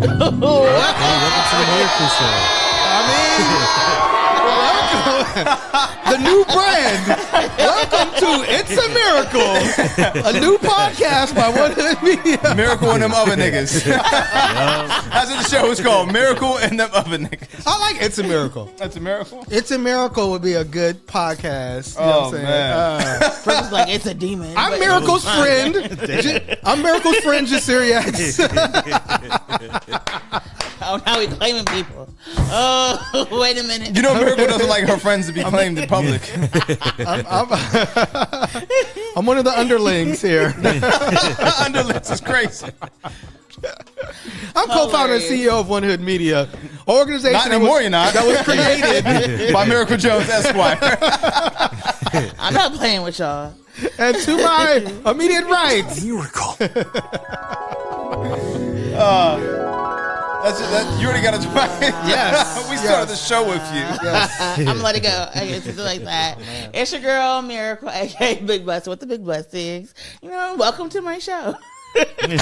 welcome to the Miracle Show. The new brand. Welcome to It's a Miracle, a new podcast by One Hood Media. Miracle and them other niggas. That's what the show is called. Miracle and them other niggas. I like It's a Miracle. That's a miracle. It's a Miracle would be a good podcast. You know what I'm saying? Man. First, like it's a demon. I'm Miracle's friend. I'm Miracle's friend, Jasiriax. Oh, now we claiming people. Oh, wait a minute. You know, Miracle doesn't like her friends to be claimed in public. I'm one of the underlings here. Underlings is crazy. I'm co-founder and CEO of One Hood Media, an organization Not anymore, you're not. that was created by Miracle Jones Esquire. I'm not playing with y'all. And to my immediate right, Miracle. You already got it right. Yes. We started the show with you. yes. I'm gonna let it go. I guess it's like that. It's your girl Miracle, aka Big Blessing with the Big Blessings. You know, welcome to my show. It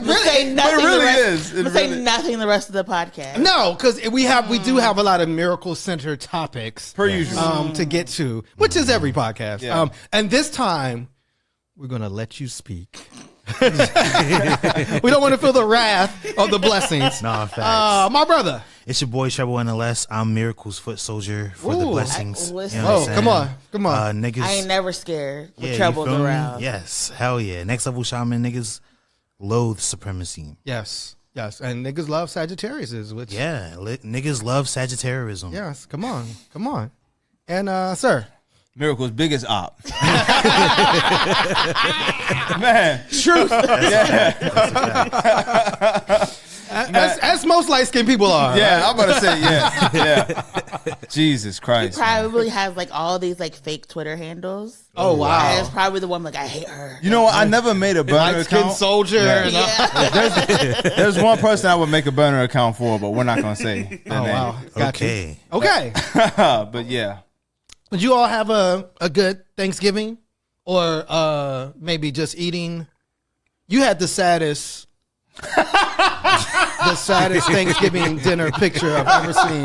really is. Say nothing the rest of the podcast. No, because we do have a lot of miracle center topics Per usual. to get to, which is every podcast. Yeah. And this time we're gonna let you speak. We don't want to feel the wrath of the blessings. Nah, facts. My brother. It's your boy Treble NLS. I'm Miracle's foot soldier for the blessings. Listen. what I'm Come saying? come on. Niggas. I ain't never scared with you troubles feel me? around. Yes, hell yeah. Next level shaman niggas loathe supremacy. Yes, and niggas love Sagittariuses, which Niggas love Sagittarianism. yes, come on, and sir. Miracle's biggest op. Man. Truth. As most light-skinned people are. Yeah, I'm about to say, yeah. Jesus Christ. Probably has like all these like fake Twitter handles. Oh wow. And it's probably the one like I hate her. You know what? I never made a burner Light-skinned account. soldier. Yeah. Yeah. There's one person I would make a burner account for, but we're not going to say their Oh name. wow. Got Okay. you. Okay. But yeah. Did you all have a good Thanksgiving, or maybe just eating? You had the saddest Thanksgiving dinner picture I've ever seen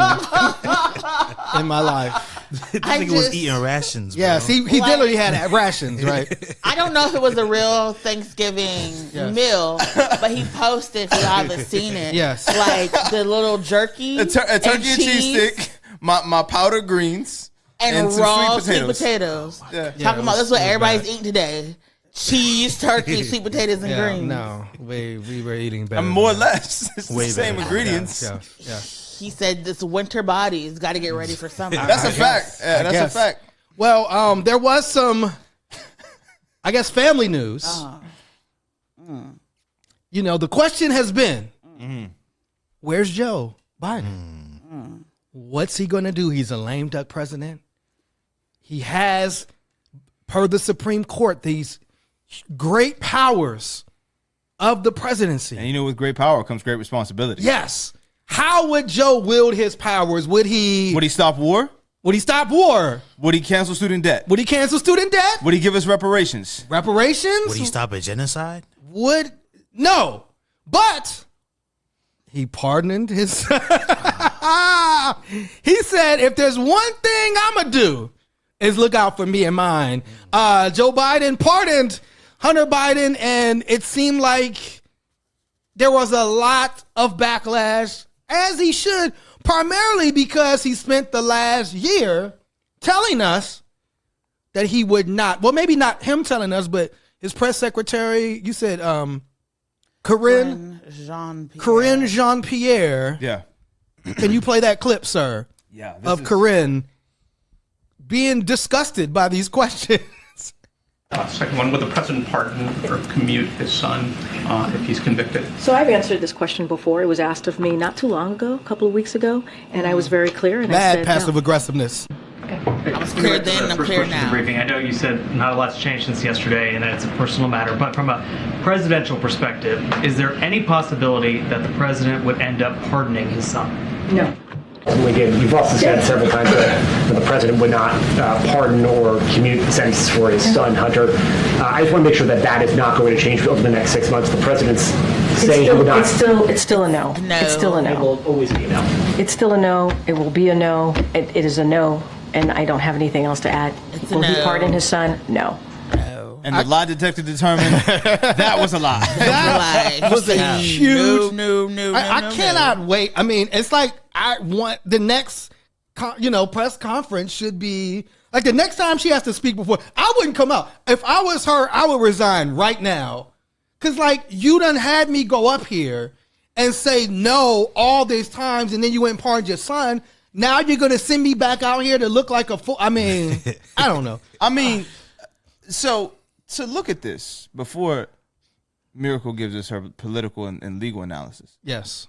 in my life. This nigga was eating rations, bro. Yes, he literally had rations, right? I don't know if it was a real Thanksgiving meal, but he posted, if you haven't seen it, Yes. like the little jerky, A turkey and cheese stick, my powdered greens, and some raw sweet sweet potatoes. Yeah. Talking about this is what everybody's eating today: cheese, turkey, sweet potatoes, and greens. No, we were eating better. More or less. It's Way the same better. ingredients. Yeah. He said this winter body's got to get ready for summer. That's a fact. Yeah, that's guess. a fact. Well, there was some, I guess, family news. You know, the question has been, where's Joe Biden? What's he going to do? He's a lame duck president. He has, per the Supreme Court, these great powers of the presidency. And you know, with great power comes great responsibility. Yes. How would Joe wield his powers? Would he stop war? Would he stop war? Would he cancel student debt? Would he cancel student debt? Would he give us reparations? Reparations? Would he stop a genocide? No. But he pardoned his he said, if there's one thing I'm gonna do is look out for me and mine. Joe Biden pardoned Hunter Biden, and it seemed like there was a lot of backlash, as he should, primarily because he spent the last year telling us that he would not, well, maybe not him telling us, but his press secretary, you said Corinne Jean-Pierre. Yeah. Can you play that clip, sir? Yeah. Of Corinne being disgusted by these questions. Second one, would the president pardon or commute his son if he's convicted? So I've answered this question before. It was asked of me not too long ago, a couple of weeks ago, and I was very clear. And I Mad said passive no. aggressiveness. I was clear then, I'm First clear question to now. briefing. I know you said not a lot's changed since yesterday and that it's a personal matter, but from a presidential perspective, is there any possibility that the president would end up pardoning his son? No. Again, you've also said several times that the president would not pardon or commute the sentence for his son, Hunter. I just want to make sure that that is not going to change over the next 6 months. The president's saying he would not. It's still a no. No. It's still a It no. will always be a no. It's still a no. It will be a no. It is a no, and I don't have anything else to add. It's a Will he no. pardon his son? No. And the lie detector determined that was a lie. That was a huge. No. I cannot wait. I mean, it's like I want the next, press conference should be like the next time she has to speak before. I wouldn't come out. If I was her, I would resign right now. Cause like you done had me go up here and say no all these times, and then you went and pardoned your son. Now you're gonna send me back out here to look like a fool. I mean, I don't know. I mean, so look at this before Miracle gives us her political and legal analysis. Yes.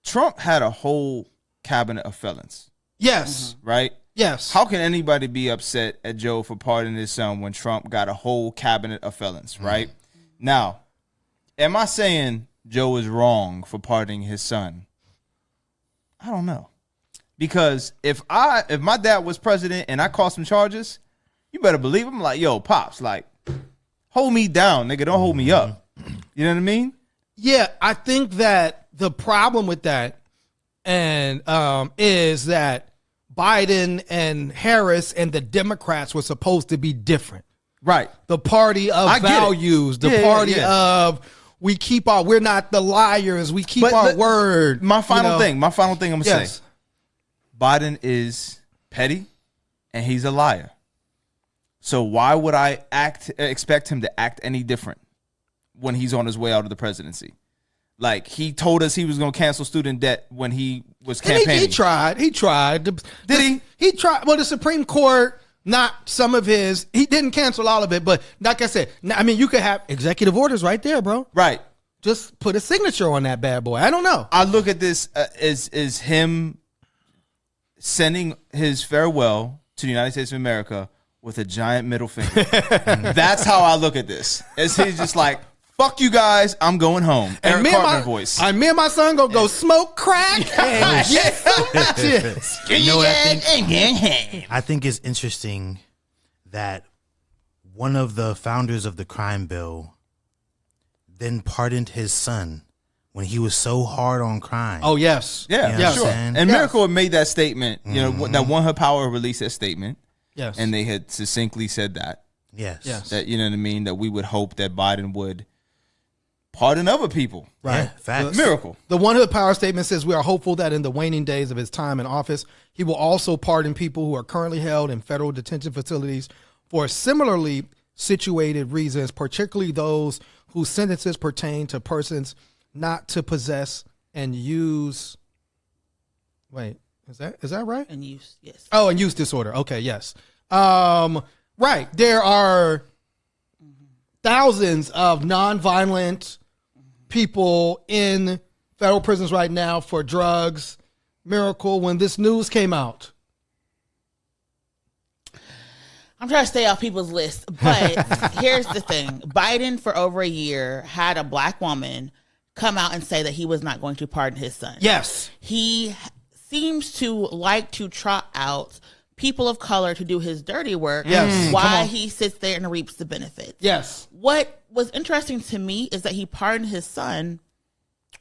Trump had a whole cabinet of felons, Yes. right? Yes. How can anybody be upset at Joe for pardoning his son when Trump got a whole cabinet of felons, right? Now, am I saying Joe is wrong for pardoning his son? I don't know. Because if my dad was president and I caught some charges, you better believe I'm like, yo, Pops, like, hold me down, nigga. Don't hold me up. You know what I mean? Yeah, I think that the problem with that and is that Biden and Harris and the Democrats were supposed to be different. Right. The party of I get it. values, the Yeah, party yeah. of we're not the liars, we keep our word. My final thing I'm gonna Yes. say. Biden is petty and he's a liar. So why would I expect him to act any different when he's on his way out of the presidency? Like, he told us he was going to cancel student debt when he was campaigning. He tried. Did he? He tried. Well, the Supreme Court, not some of his, he didn't cancel all of it, but like I said, I mean, you could have executive orders right there, bro. Right. Just put a signature on that bad boy. I don't know. I look at this as him sending his farewell to the United States of America with a giant middle finger. That's how I look at this. As he's just like, fuck you guys, I'm going home. Eric Cartman voice. And me and my son gonna go smoke crack. You know what I think it's interesting that one of the founders of the crime bill then pardoned his son when he was so hard on crime. Oh, yes. Yeah, You know what I'm sure. saying? And Miracle had made that statement, that won her power released that statement. Yes. And they had succinctly said that. Yes. That, you know what I mean, that we would hope that Biden would pardon other people. Right. Facts. Miracle. The One Hood Power Statement says, we are hopeful that in the waning days of his time in office, he will also pardon people who are currently held in federal detention facilities for similarly situated reasons, particularly those whose sentences pertain to persons not to possess and use. Wait, is that right? And use, yes. Oh, and use disorder. Okay, yes. Right. There are thousands of nonviolent people in federal prisons right now for drugs. Miracle, when this news came out. I'm trying to stay off people's list, but here's the thing. Biden, for over a year, had a black woman come out and say that he was not going to pardon his son. Yes. He seems to like to trot out people of color to do his dirty work. Yes. While he sits there and reaps the benefits. Yes. What was interesting to me is that he pardoned his son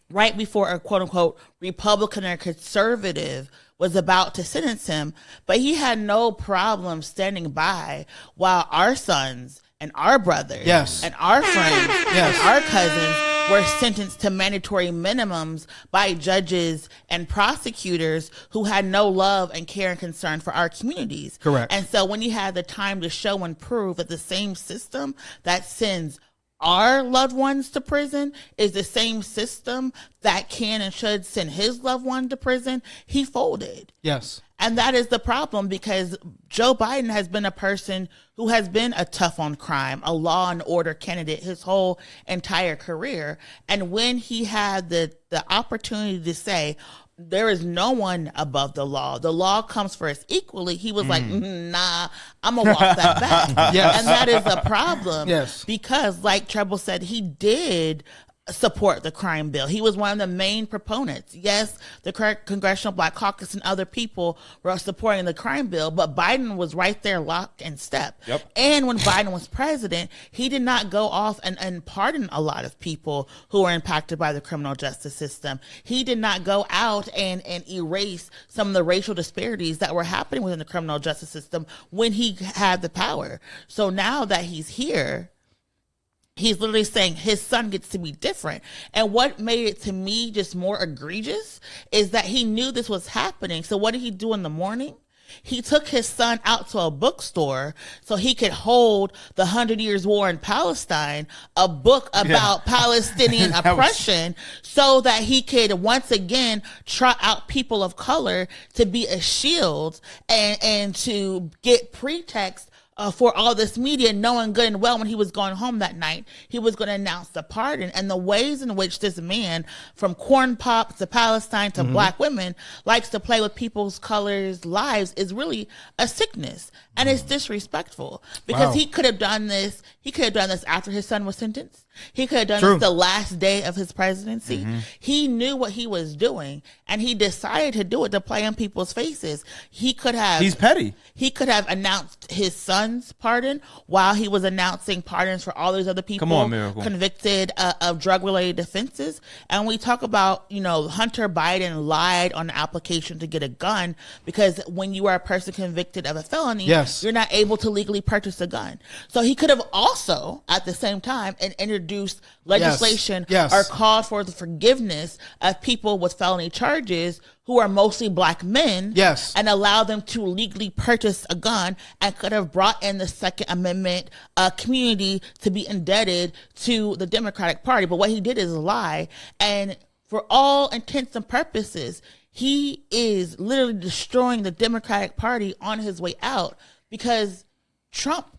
right before a quote unquote Republican or conservative was about to sentence him, but he had no problem standing by while our sons and our brothers Yes. and our friends Yes. and our cousins were sentenced to mandatory minimums by judges and prosecutors who had no love and care and concern for our communities. Correct. And so when you had the time to show and prove that the same system that sends our loved ones to prison is the same system that can and should send his loved one to prison, he folded. Yes. And that is the problem, because Joe Biden has been a person who has been a tough on crime, a law and order candidate his whole entire career. And when he had the opportunity to say, there is no one above the law comes for us equally, he was like, nah, I'm going to walk that back. Yes. And that is a problem. Yes. Because like Treble said, he did support the crime bill. He was one of the main proponents. Yes, the Congressional Black Caucus and other people were supporting the crime bill, but Biden was right there locked in step. Yep. And when Biden was president, he did not go off and pardon a lot of people who were impacted by the criminal justice system. He did not go out and erase some of the racial disparities that were happening within the criminal justice system when he had the power. So now that he's here, he's literally saying his son gets to be different. And what made it to me just more egregious is that he knew this was happening. So what did he do in the morning? He took his son out to a bookstore so he could hold the 100 Years' War in Palestine, a book about Palestinian oppression, so that he could once again trot out people of color to be a shield and to get pretext for all this media, knowing good and well when he was going home that night, he was going to announce the pardon. And the ways in which this man, from corn pops to Palestine to black women, likes to play with people's colors' lives is really a sickness. And it's disrespectful because he could have done this. He could have done this after his son was sentenced. He could have done this the last day of his presidency. He knew what he was doing, and he decided to do it to play in people's faces. He could have. He's petty. He could have announced his son's pardon while he was announcing pardons for all these other people convicted of drug-related offenses. And we talk about, Hunter Biden lied on the application to get a gun because when you are a person convicted of a felony, you're not able to legally purchase a gun. So he could have also, at the same time, introduced legislation or called for the forgiveness of people with felony charges who are mostly black men and allow them to legally purchase a gun, and could have brought in the Second Amendment community to be indebted to the Democratic Party. But what he did is lie. And for all intents and purposes, he is literally destroying the Democratic Party on his way out because Trump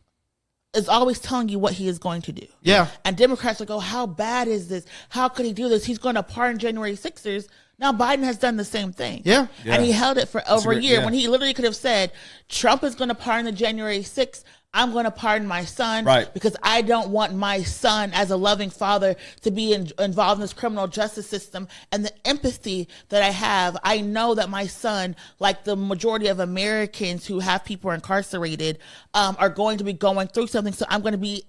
is always telling you what he is going to do. Yeah. And Democrats will go, how bad is this? How could he do this? He's going to pardon January 6ers. Now Biden has done the same thing. Yeah. And he held it for over a year when he literally could have said, Trump is going to pardon the January 6th. I'm going to pardon my son because I don't want my son as a loving father to be involved in this criminal justice system. And the empathy that I have, I know that my son, like the majority of Americans who have people incarcerated, are going to be going through something. So I'm going to be,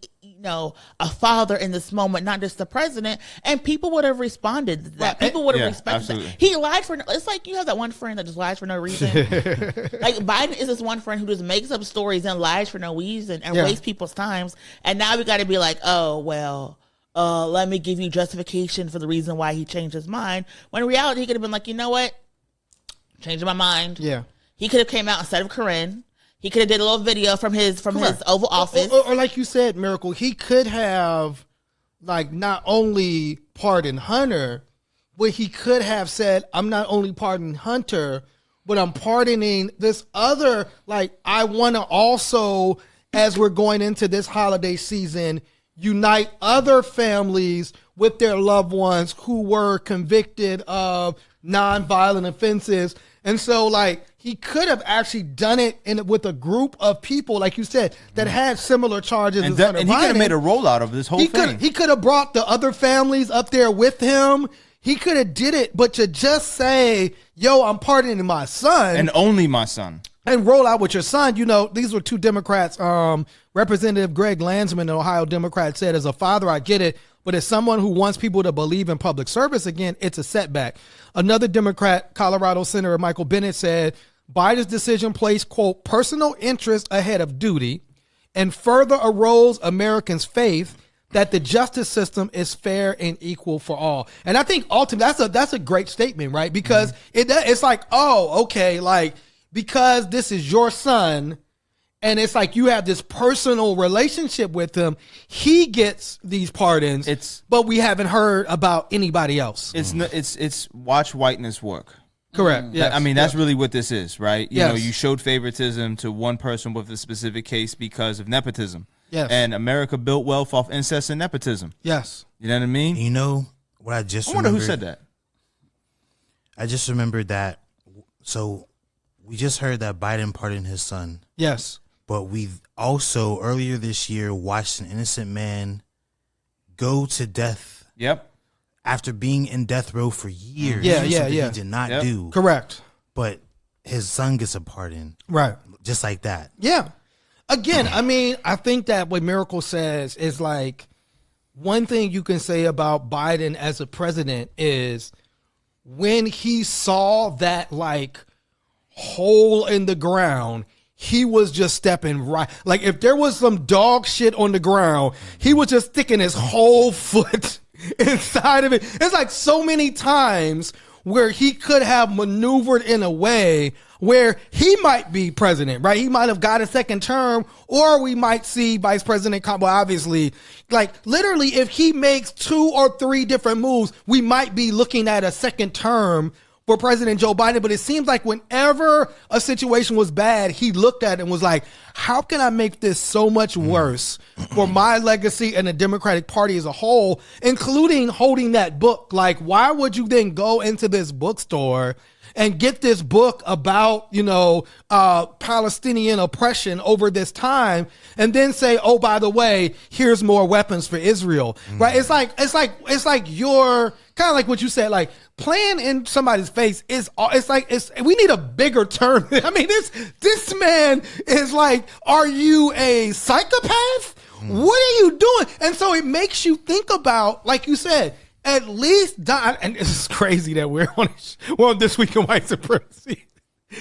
a father in this moment, not just the president. And people would have responded to that. People would have respected that. He lied for, it's like you have that one friend that just lies for no reason. Like Biden is this one friend who just makes up stories and lies for no reason and wastes people's times. And now we got to be like, oh, well, let me give you justification for the reason why he changed his mind. When in reality, he could have been like, you know what? Changing my mind. Yeah. He could have came out instead of Corinne. He could have did a little video from his Oval Office. Or like you said, Miracle, he could have not only pardoned Hunter, but he could have said, I'm not only pardoning Hunter, but I'm pardoning this other, I want to also, as we're going into this holiday season, unite other families with their loved ones who were convicted of nonviolent offenses. And so, he could have actually done it with a group of people, like you said, that had similar charges as Hunter Biden. And he could have made a rollout of this whole thing. He could have brought the other families up there with him. He could have did it, but to just say, yo, I'm pardoning my son. And only my son. And roll out with your son. These were two Democrats. Representative Greg Landsman, an Ohio Democrat, said, as a father, I get it. But as someone who wants people to believe in public service again, it's a setback. Another Democrat, Colorado Senator Michael Bennett, said Biden's decision placed, quote, personal interest ahead of duty and further erodes Americans' faith that the justice system is fair and equal for all. And I think ultimately that's a great statement, right? Because it's like, oh, okay, because this is your son, and it's like you have this personal relationship with him, he gets these pardons, but we haven't heard about anybody else. It's watch whiteness work. Correct. Yes. I mean, that's really what this is, right? You showed favoritism to one person with a specific case because of nepotism. Yes. And America built wealth off incest and nepotism. Yes. You know what I mean? You know what I just wonder who said that. I just remembered that. So we just heard that Biden pardoned his son. Yes. But we've also earlier this year watched an innocent man go to death. Yep. after being in death row for years. Yeah, something yeah. He did not do. Correct. But his son gets a pardon. Right. Just like that. Yeah. Again, I mean, I think that what Miracle says is like, one thing you can say about Biden as a president is when he saw that like hole in the ground, he was just stepping right. Like if there was some dog shit on the ground, he was just sticking his whole foot inside of it. It's like so many times where he could have maneuvered in a way where he might be president, right? He might have got a second term, or we might see Vice President Kamala. Obviously, like literally, if he makes 2 or 3 different moves, we might be looking at a second term for President Joe Biden. But it seems like whenever a situation was bad, he looked at it and was like, how can I make this so much worse for my legacy and the Democratic Party as a whole, including holding that book? Like, why would you then go into this bookstore and get this book about, Palestinian oppression over this time and then say, oh, by the way, here's more weapons for Israel, right? It's like you're kind of like what you said, like playing in somebody's face we need a bigger term. I mean, this man is like, are you a psychopath? What are you doing? And so it makes you think about, like you said, at least, and it's crazy that we're on This Week in White Supremacy,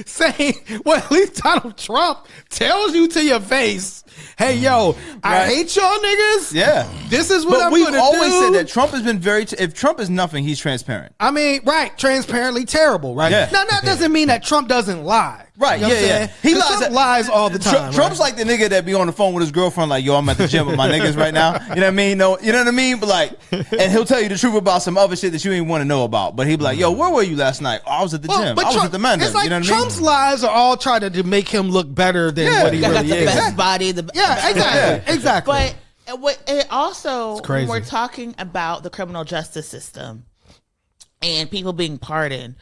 saying, well, at least Donald Trump tells you to your face, hey, yo, I hate y'all niggas. Yeah. This is what I'm going to do. We've always said that Trump has been if Trump is nothing, he's transparent. I mean, right, transparently terrible, right? Yeah. Now, that doesn't mean that Trump doesn't lie. Right, you know what I'm saying? He Trump lies all the time. Trump's like the nigga that be on the phone with his girlfriend like, yo, I'm at the gym with my niggas right now. You know what I mean? No, you know what I mean? But like, and he'll tell you the truth about some other shit that you ain't want to know about. But he'll be like, yo, where were you last night? Oh, I was at the gym. I was at the Mandarin. It's like you know what Trump's I mean? lies are all trying to make him look better than what he got really the is. best body. Exactly. But it also, crazy. when we're talking about the criminal justice system and people being pardoned,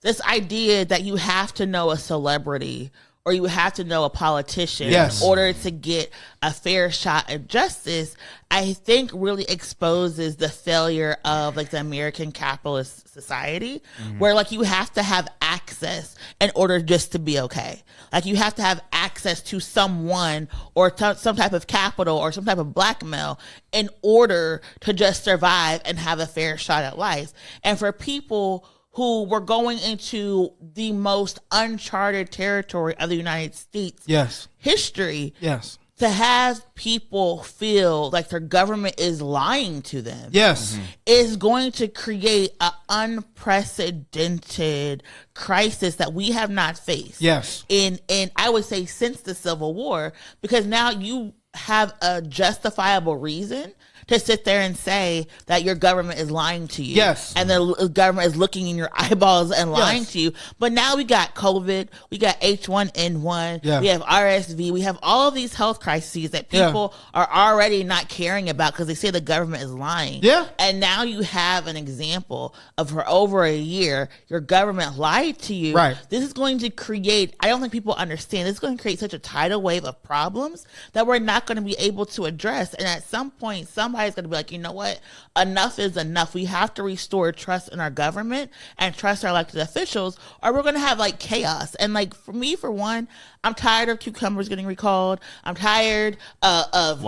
this idea that you have to know a celebrity or you have to know a politician in order to get a fair shot at justice, I think really exposes the failure of like the American capitalist society, where like you have to have access in order just to be okay. Like you have to have access to someone or some type of capital or some type of blackmail in order to just survive and have a fair shot at life. And for people who were going into the most uncharted territory of the United States history, to have people feel like their government is lying to them is going to create an unprecedented crisis that we have not faced in I would say since the Civil War, because now you have a justifiable reason to sit there and say that your government is lying to you. And the government is looking in your eyeballs and lying to you. But now we got COVID, we got H1N1, we have RSV, we have all of these health crises that people are already not caring about because they say the government is lying. And now you have an example of for over a year, your government lied to you. This is going to create, I don't think people understand, this is going to create such a tidal wave of problems that we're not going to be able to address. And at some point, somebody's going to be like, you know what? Enough is enough. We have to restore trust in our government and trust our elected officials, or we're going to have like chaos. And like for me, for one, I'm tired of cucumbers getting recalled. I'm tired of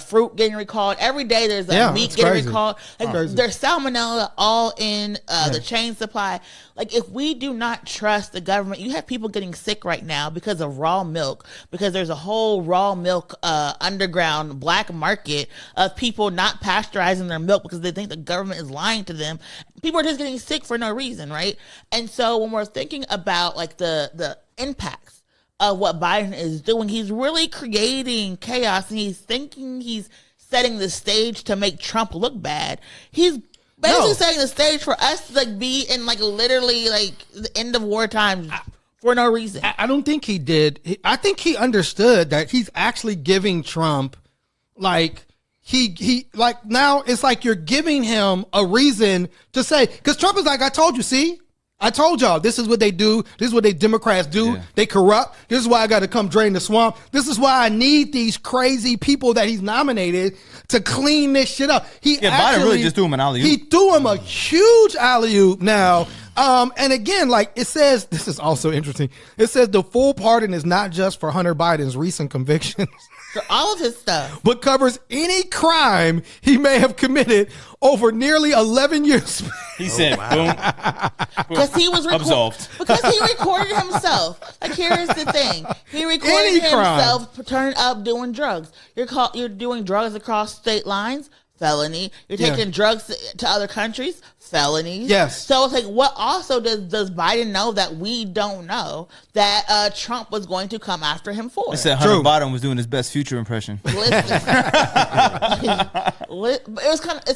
fruit getting recalled. Every day there's meat getting recalled. Like, there's salmonella all in the chain supply. Like if we do not trust the government, you have people getting sick right now because of raw milk, because there's a whole raw milk underground black market of people not pasteurizing their milk because they think the government is lying to them. People are just getting sick for no reason, right? And so when we're thinking about like the impacts of what Biden is doing, he's really creating chaos, and he's thinking he's setting the stage to make Trump look bad. He's basically setting the stage for us to like be in like literally like the end of wartime for no reason. I don't think he did. I think he understood that he's actually giving Trump like he like now it's like you're giving him a reason to say, because Trump is like, I told you, see, I told y'all, this is what they do. This is what they Democrats do. Yeah. They corrupt. This is why I got to come drain the swamp. This is why I need these crazy people that he's nominated to clean this shit up. Biden really just threw him an alley-oop. He threw him a huge alley-oop now. And again, like it says, this is also interesting. It says the full pardon is not just for Hunter Biden's recent convictions. For all of his stuff. But covers any crime he may have committed over nearly 11 years. He said, boom. Because he was absolved. Because he recorded himself. Like, here's the thing. He recorded himself turning up doing drugs. You're doing drugs across state lines. Felony. You're taking drugs to other countries. Felonies. Yes. So it's like, what also does Biden know that we don't know that Trump was going to come after him for? I said Hunter Biden was doing his best Future impression. It's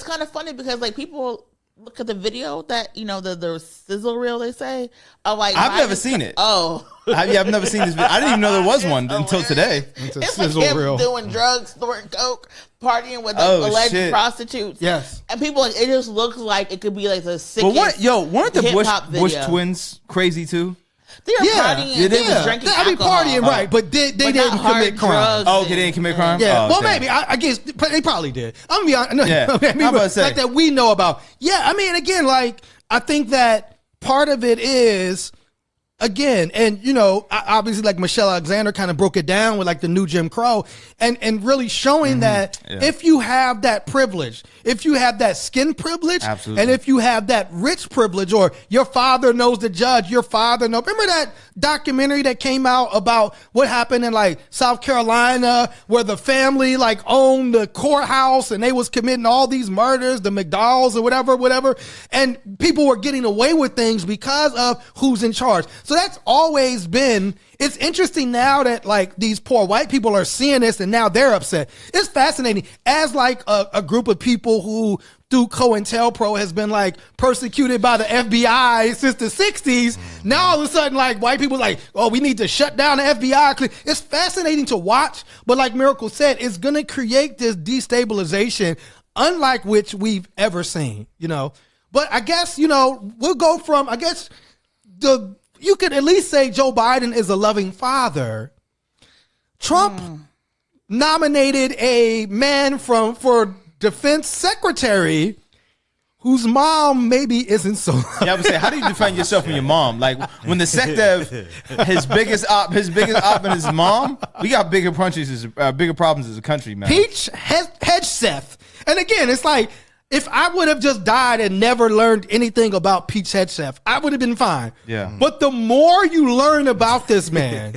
kind of funny because like people look at the video that the sizzle reel they say. Like I've never seen it. Oh. I've never seen this video. I didn't even know there was one until today. It's like him doing drugs, snorting coke, partying with alleged prostitutes. Yes. And people, it just looks like it could be like the sickest. But weren't the Bush twins crazy too? They were partying. They were drinking alcohol. Partying, right. But they didn't commit crime. Oh, they didn't commit crime? Yeah. Oh, well, maybe. I guess they probably did. I'm going to be honest. Yeah. I'm about to say. Like that we know about. Yeah. I mean, again, like, I think that part of it is, again, and obviously like Michelle Alexander kind of broke it down with like the new Jim Crow and really showing that if you have that privilege, if you have that skin privilege, absolutely, and if you have that rich privilege, or your father knows the judge, your father knows. Remember that documentary that came out about what happened in like South Carolina where the family like owned the courthouse and they was committing all these murders, the McDowells or whatever, and people were getting away with things because of who's in charge. So that's always been, it's interesting now that like these poor white people are seeing this and now they're upset. It's fascinating as like a group of people who through COINTELPRO has been like persecuted by the FBI since the 60s. Now all of a sudden like white people like, oh, we need to shut down the FBI. It's fascinating to watch, but like Miracle said, it's going to create this destabilization unlike which we've ever seen, But I guess, we'll go from, I guess you could at least say Joe Biden is a loving father. Trump nominated a man for defense secretary whose mom maybe isn't so. Yeah, I would say, how do you defend yourself from your mom? Like when the Secdev, his biggest op and his mom, we got bigger problems as a country, man. Peach Hegseth, and again, it's like, if I would have just died and never learned anything about Pete Hegseth, I would have been fine. Yeah. But the more you learn about this man,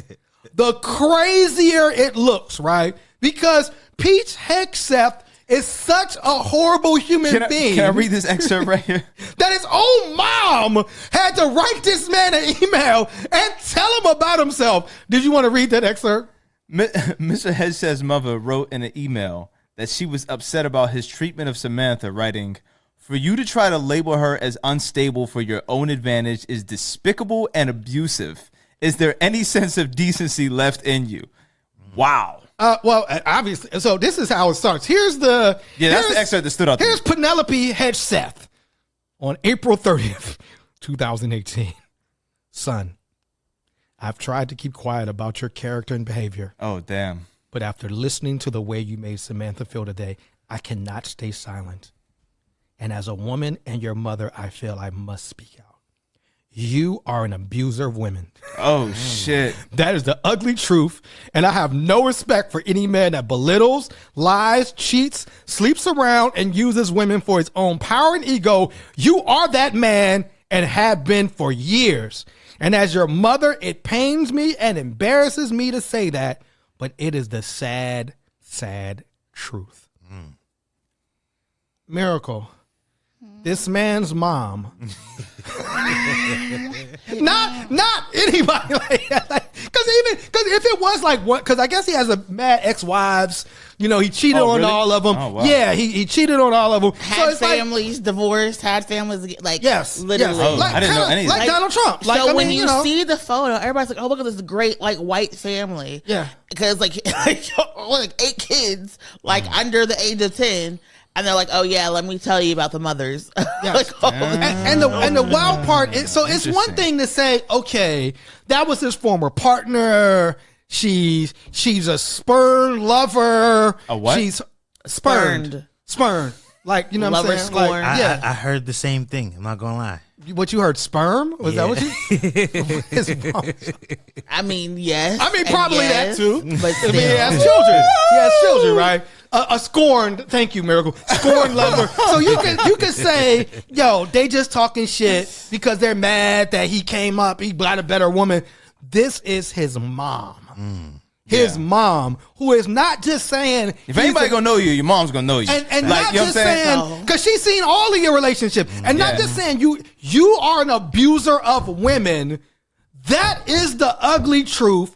the crazier it looks, right? Because Pete Hegseth is such a horrible human being. Can I read this excerpt right here? That his own mom had to write this man an email and tell him about himself. Did you want to read that excerpt? Mr. Hegseth's mother wrote in an email that she was upset about his treatment of Samantha, writing, "For you to try to label her as unstable for your own advantage is despicable and abusive. Is there any sense of decency left in you?" Wow. Well, obviously. So this is how it starts. That's the excerpt that stood out. Here's Penelope Hegseth on April 30th, 2018. Son, I've tried to keep quiet about your character and behavior. Oh, damn. But after listening to the way you made Samantha feel today, I cannot stay silent. And as a woman and your mother, I feel I must speak out. You are an abuser of women. Oh, shit. That is the ugly truth. And I have no respect for any man that belittles, lies, cheats, sleeps around, and uses women for his own power and ego. You are that man and have been for years. And as your mother, it pains me and embarrasses me to say that, but it is the sad, sad truth. Miracle. This man's mom. not anybody like that. Because if it was like one, because I guess he has a mad ex-wives. He cheated on really? all of them. Oh, wow. Yeah, he cheated on all of them. Had families divorced, had families like literally. Yes. Oh, I didn't know anything. Like Donald Trump. So when you see the photo, everybody's like, "Oh, look at this great like white family." Yeah, because like 8 kids, like under the age of 10. And they're like, oh yeah, let me tell you about the mothers. Yes. And the wild part is, so it's one thing to say, okay, that was his former partner. She's a spurn lover. A what? She's spurned. Like, you know what I'm saying? Lover, Like, scorned. I heard the same thing. I'm not gonna lie. What you heard, sperm? Was that what you? His mom. I mean, yes. I mean, and probably yes, that too. But I mean, he has children. He has children, right? A scorned, thank you, Miracle. Scorned lover. So you can say, yo, they just talking shit because they're mad that he came up, he got a better woman. This is his mom. His mom, who is not just saying, if anybody gonna know you, your mom's gonna know you, and like, not you know just what I'm saying, because she's seen all of your relationships, and not just saying you are an abuser of women. That is the ugly truth.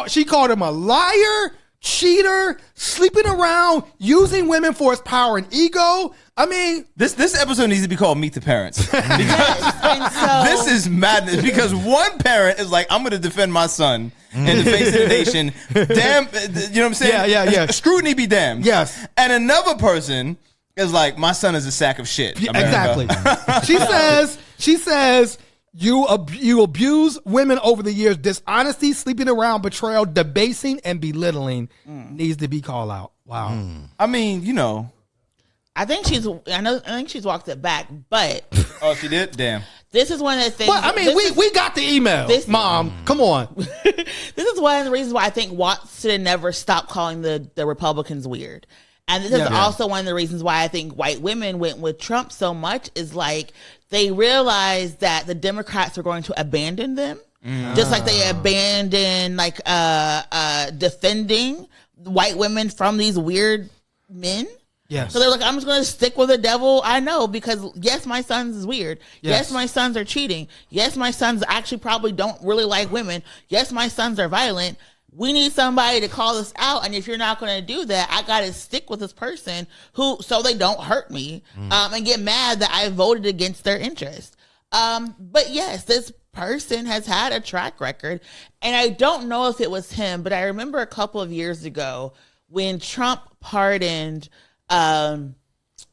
She called him a liar, cheater, sleeping around, using women for his power and ego. I mean, this episode needs to be called Meet the Parents. and so This is madness because one parent is like, I'm going to defend my son in the face of the nation. Damn, you know what I'm saying? Yeah. Scrutiny be damned. Yes. And another person is like, my son is a sack of shit. America. Exactly. She says you abuse women over the years. Dishonesty, sleeping around, betrayal, debasing, and belittling needs to be called out. Wow. I mean, you know. I think she's walked it back, but Oh, she did? Damn. this is one of the things. But I mean, we got the email. Mom, come on. This is one of the reasons why I think Watson never stopped calling the Republicans weird. And this is also one of the reasons why I think white women went with Trump so much is like they realized that the Democrats are going to abandon them. Just like they abandoned like defending white women from these weird men. Yes. So they're like, I'm just going to stick with the devil I know because yes, my sons is weird. Yes, my sons are cheating. Yes, my sons actually probably don't really like women. Yes, my sons are violent. We need somebody to call us out. And if you're not going to do that, I got to stick with this person so they don't hurt me and get mad that I voted against their interest. But yes, this person has had a track record. And I don't know if it was him, but I remember a couple of years ago when Trump pardoned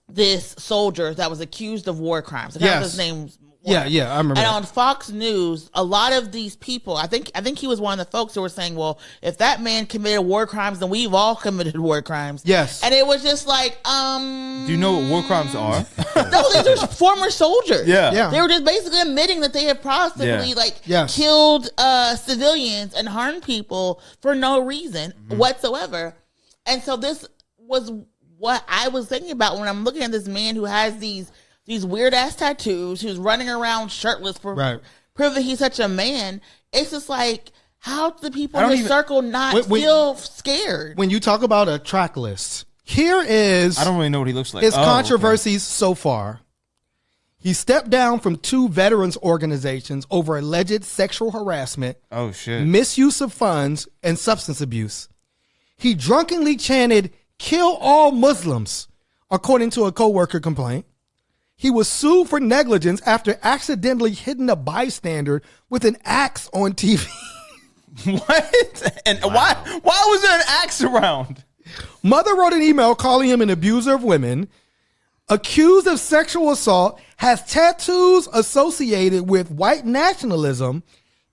this soldier that was accused of war crimes. I can't remember his name. Yeah, I remember. And that. on Fox News, a lot of these people, I think he was one of the folks who were saying, well, if that man committed war crimes, then we've all committed war crimes. Yes. And it was just like, Do you know what war crimes are? no, these are former soldiers. Yeah. They were just basically admitting that they had possibly killed civilians and harmed people for no reason whatsoever. And so this was what I was thinking about when I'm looking at this man who has these weird ass tattoos, who's running around shirtless for proving he's such a man. It's just like, how do the people in his circle not feel scared? When you talk about a track list, here is... I don't really know what he looks like. His controversies so far. He stepped down from 2 veterans organizations over alleged sexual harassment, misuse of funds, and substance abuse. He drunkenly chanted, "Kill all Muslims," according to a co-worker complaint. He was sued for negligence after accidentally hitting a bystander with an axe on TV. What? And why was there an axe around? Mother wrote an email calling him an abuser of women, accused of sexual assault, has tattoos associated with white nationalism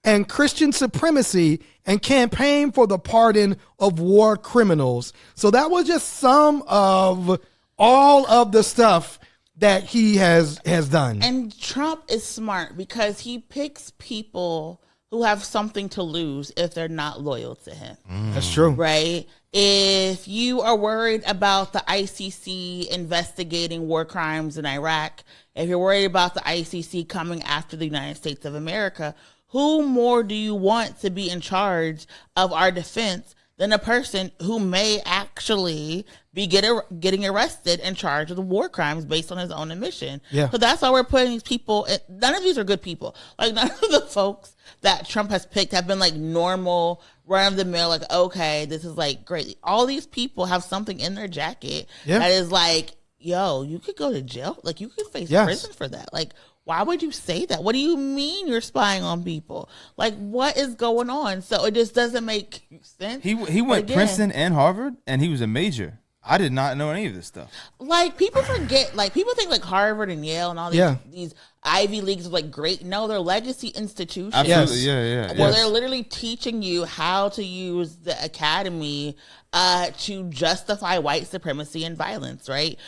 and Christian supremacy, and campaigned for the pardon of war criminals. So that was just some of all of the stuff that he has done. And Trump is smart because he picks people who have something to lose if they're not loyal to him. That's true. Right? If you are worried about the ICC investigating war crimes in Iraq, if you're worried about the ICC coming after the United States of America, who more do you want to be in charge of our defense than a person who may actually be getting arrested and charged with war crimes based on his own admission? Yeah. So that's why we're putting these people, none of these are good people. Like, none of the folks that Trump has picked have been like normal, run of the mill, like, okay, this is like great. All these people have something in their jacket that is like, yo, you could go to jail. Like, you could face prison for that. Like, why would you say that? What do you mean you're spying on people? Like, what is going on? So it just doesn't make sense. He went Princeton and Harvard, and he was a major. I did not know any of this stuff. Like, people forget, like, people think like Harvard and Yale and all these Ivy Leagues are like great. No, they're legacy institutions. Absolutely, yeah. Where they're literally teaching you how to use the academy to justify white supremacy and violence, right?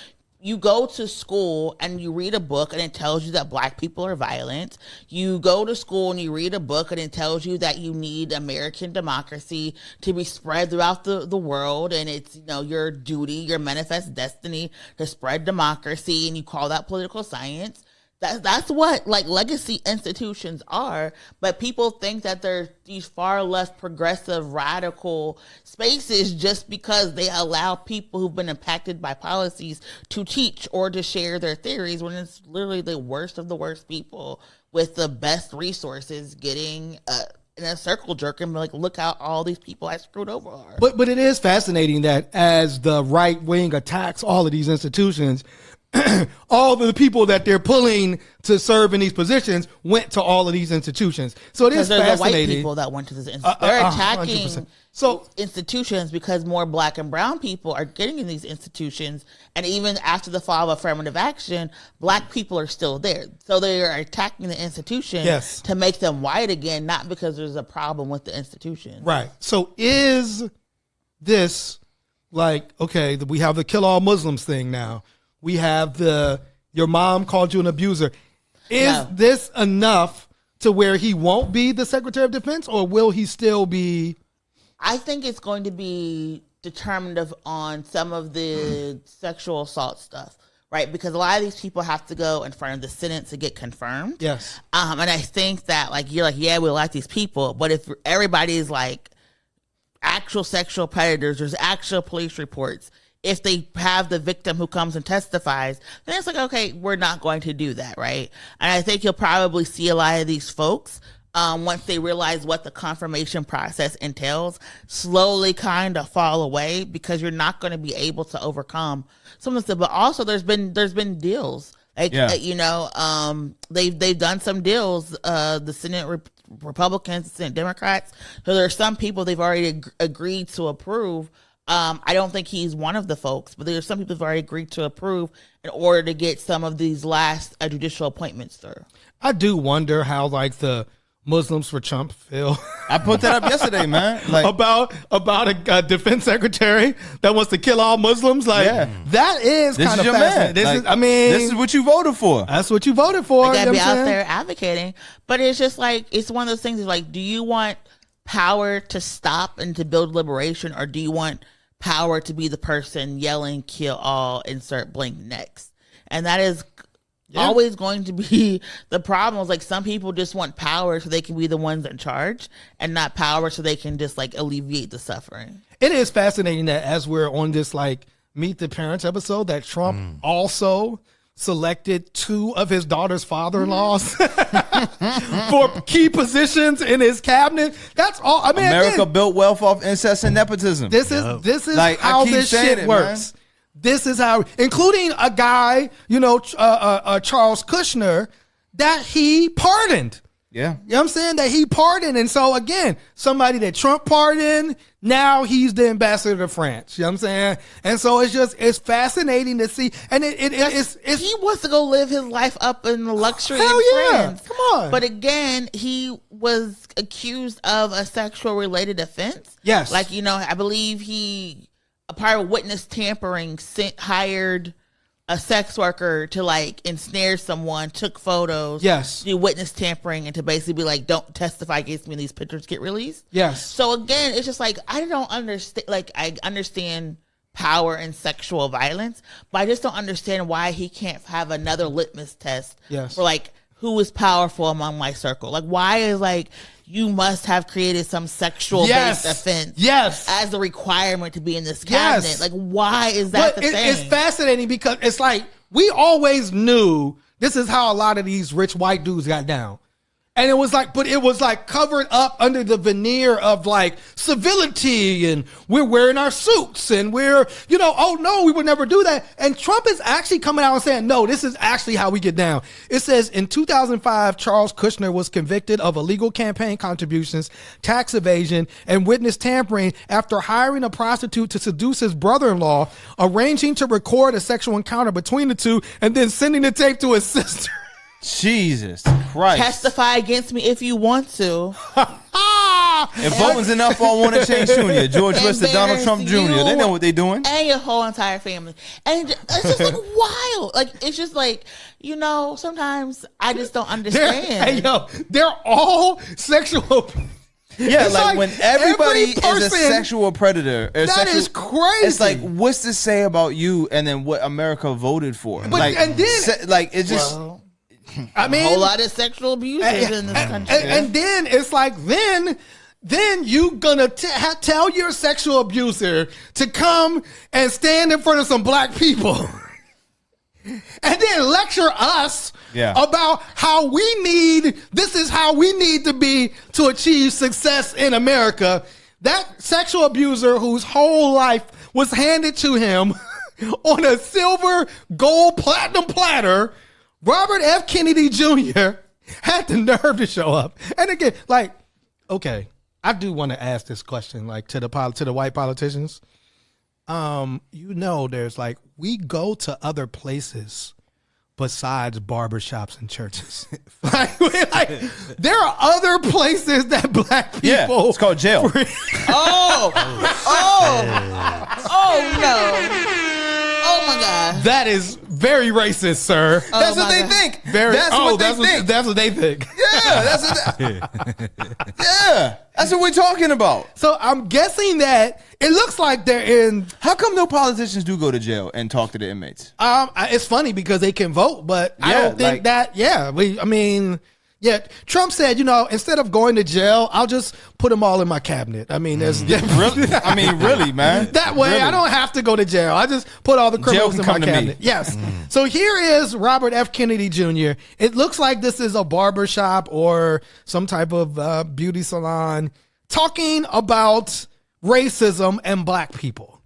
You go to school and you read a book and it tells you that black people are violent. You go to school and you read a book and it tells you that you need American democracy to be spread throughout the world. And it's, your duty, your manifest destiny to spread democracy. And you call that political science. That's what like legacy institutions are, but people think that they're these far less progressive, radical spaces just because they allow people who've been impacted by policies to teach or to share their theories, when it's literally the worst of the worst people with the best resources getting in a circle jerk and be like, look how all these people I screwed over are. But it is fascinating that as the right wing attacks all of these institutions, all the people that they're pulling to serve in these positions went to all of these institutions. So it is fascinating. The white people that went to this they're attacking institutions because more black and brown people are getting in these institutions. And even after the fall of affirmative action, black people are still there. So they are attacking the institution to make them white again, not because there's a problem with the institution. Right. So is this like, okay, we have the kill all Muslims thing now. We have your mom called you an abuser. Is this enough to where he won't be the Secretary of Defense, or will he still be? I think it's going to be determinative on some of the sexual assault stuff, right? Because a lot of these people have to go in front of the Senate to get confirmed. Yes. And I think that you're like, yeah, we like these people, but if everybody is like actual sexual predators, there's actual police reports. If they have the victim who comes and testifies, then it's like, okay, we're not going to do that, right? And I think you'll probably see a lot of these folks, once they realize what the confirmation process entails, slowly kind of fall away, because you're not going to be able to overcome some of the stuff. But also there's been deals. They've done some deals, the Senate Republicans, the Senate Democrats. So there are some people they've already agreed to approve. I don't think he's one of the folks, but there's some people who've already agreed to approve in order to get some of these last judicial appointments through. I do wonder how the Muslims for Trump feel. I put that up yesterday, man. About a defense secretary that wants to kill all Muslims. That is kind of fascinating. This is what you voted for. That's what you voted for. You gotta be out there advocating. But it's just it's one of those things. Do you want power to stop and to build liberation, or do you want power to be the person yelling kill all, insert blank next? And that is always going to be the problem. Some people just want power so they can be the ones in charge, and not power so they can just alleviate the suffering. It is fascinating that as we're on this Meet the Parents episode, that Trump also selected 2 of his daughter's father-in-laws for key positions in his cabinet. That's all. America built wealth off incest and nepotism. This is how this shit works. Man. This is how, including a guy, Charles Kushner, that he pardoned. Yeah. You know what I'm saying? That he pardoned. And so, again, somebody that Trump pardoned, now he's the ambassador to France. You know what I'm saying? And so it's fascinating to see. And it's he wants to go live his life up in the luxury in France. Come on. But again, he was accused of a sexual related offense. Yes. I believe a part of witness tampering, hired a sex worker to ensnare someone, took photos, do witness tampering, and to basically be don't testify against me and these pictures get released. Yes. So again, it's just I don't understand. I understand power and sexual violence, but I just don't understand why he can't have another litmus test for who is powerful among my circle. Why is you must have created some sexual based offense as a requirement to be in this cabinet. Why is that the thing? It's fascinating because it's we always knew this is how a lot of these rich white dudes got down. And it was like covered up under the veneer of like civility, and we're wearing our suits, and we're, oh no, we would never do that. And Trump is actually coming out and saying, no, this is actually how we get down. It says in 2005, Charles Kushner was convicted of illegal campaign contributions, tax evasion, and witness tampering after hiring a prostitute to seduce his brother-in-law, arranging to record a sexual encounter between the two, and then sending the tape to his sister. Jesus Christ. Testify against me if you want to. If voting's enough, I want to change Jr. George Bush to Donald Trump Jr. They know what they're doing. And your whole entire family. And it's just like wild. Like, it's just like, sometimes I just don't understand. They're all sexual. Yeah, like when everybody is a sexual predator. That is crazy. It's like, what's to say about you and then what America voted for? But, and then, it's just... Well, I mean, a whole lot of sexual abusers in this country. And then it's like, then you gonna tell your sexual abuser to come and stand in front of some black people and then lecture us about how this is how we need to be to achieve success in America. That sexual abuser whose whole life was handed to him on a silver, gold, platinum platter, Robert F. Kennedy Jr. had the nerve to show up. And again, like, okay, I do want to ask this question, like, to the white politicians. There's like, we go to other places besides barbershops and churches. like, there are other places that black people. Yeah, it's called jail. Oh no. Oh my God. That is very racist, sir. That's what they think. That's what they think. Yeah, that's what we're talking about. So I'm guessing that it looks like they're in. How come no politicians do go to jail and talk to the inmates? It's funny because they can vote, but I don't think that. Yeah, Trump said, instead of going to jail, I'll just put them all in my cabinet. I mean, there's really, man. That way, I don't have to go to jail. I just put all the criminals in my cabinet. Yes. So here is Robert F. Kennedy Jr. It looks like this is a barbershop or some type of beauty salon talking about racism and black people.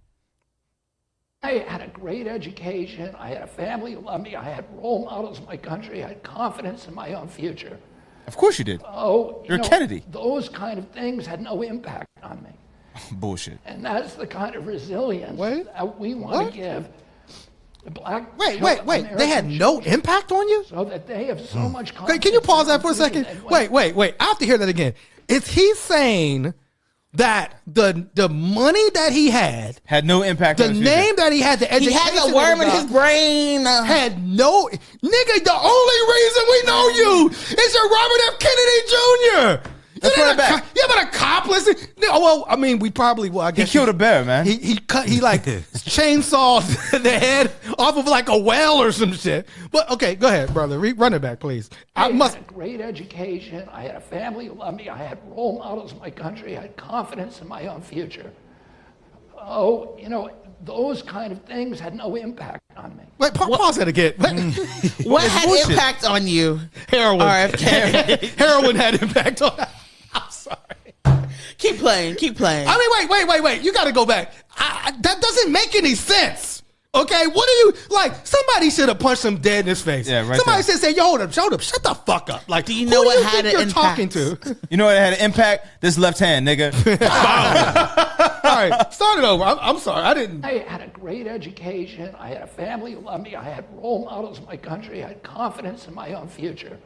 I had a great education. I had a family who loved me. I had role models in my country. I had confidence in my own future. Of course you did. You're Kennedy. Those kind of things had no impact on me. Bullshit. And that's the kind of resilience that we want to give the black. Wait. They had no impact on you? So that they have so much confidence. Can you pause that for a second? Wait. I have to hear that again. Is he saying that the money that he had no impact on his future? Name that he had, the education, he had a worm in his brain, had no nigga. The only reason we know you is you're Robert F. Kennedy Jr. Let's run it back. Yeah, but accomplice. No, well, I mean, we probably. Well, I guess he killed a bear, man. He like chainsawed the head off of like a well or some shit. But okay, go ahead, brother. Run it back, please. I had a great education. I had a family who loved me. I had role models in my country. I had confidence in my own future. Those kind of things had no impact on me. Wait, pause that again. What had impact on you? Heroin. RFK. Heroin had impact on. I'm sorry. Keep playing. I mean, wait. You got to go back. That doesn't make any sense. Okay, what are you like? Somebody should have punched him dead in his face. Yeah, right. Somebody should say, "Yo, hold up, shut the fuck up." Like, do you know what had an impact? Talking to? You know what had an impact? This left hand, nigga. All right, start it over. I'm sorry, I didn't. I had a great education. I had a family who loved me. I had role models in my country. I had confidence in my own future.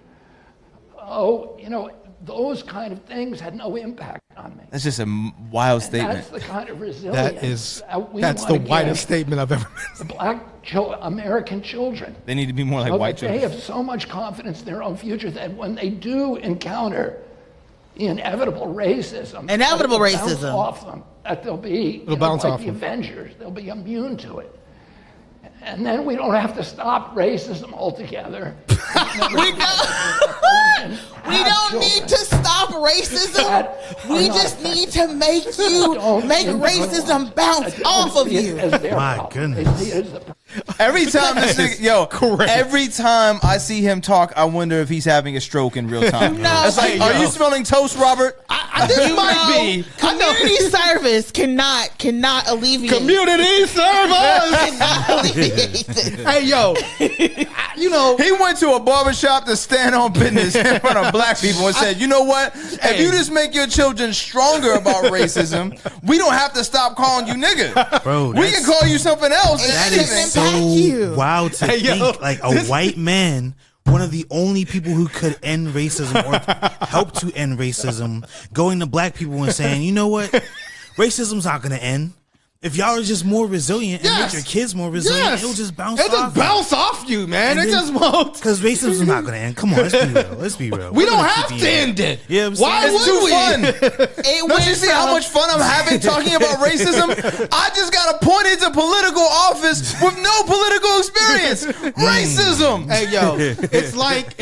Those kind of things had no impact on me. That's just a wild statement. That's the kind of resilience that's the widest statement I've ever heard. The black American children. They need to be more like white children. They have so much confidence in their own future that when they do encounter the inevitable racism, bounce off them, that they'll be like the Avengers. They'll be immune to it. And then we don't have to stop racism altogether. We don't need to stop racism. We just need to make racism bounce off of you. My goodness. Every time this nigga, every time I see him talk, I wonder if he's having a stroke in real time. No, it's like, are you smelling toast, Robert? This might be community service cannot alleviate. Community service cannot alleviate this. Hey, yo, you know, he went to a barbershop to stand on business in front of black people and said, you know what? If you just make your children stronger about racism, we don't have to stop calling you nigga. Bro, we can call you something else. That is so wild to think. Like a white man, one of the only people who could end racism or help to end racism, going to black people and saying, you know what? Racism's not going to end. If y'all are just more resilient and make your kids more resilient, it'll just bounce off. It'll just bounce off you, man. It just won't. Because racism's not going to end. Come on, let's be real. We don't have to end it. Yeah, why it's too fun. Don't you see how much fun I'm having talking about racism? I just got appointed to political office with no political experience. Racism. Hey, yo, it's like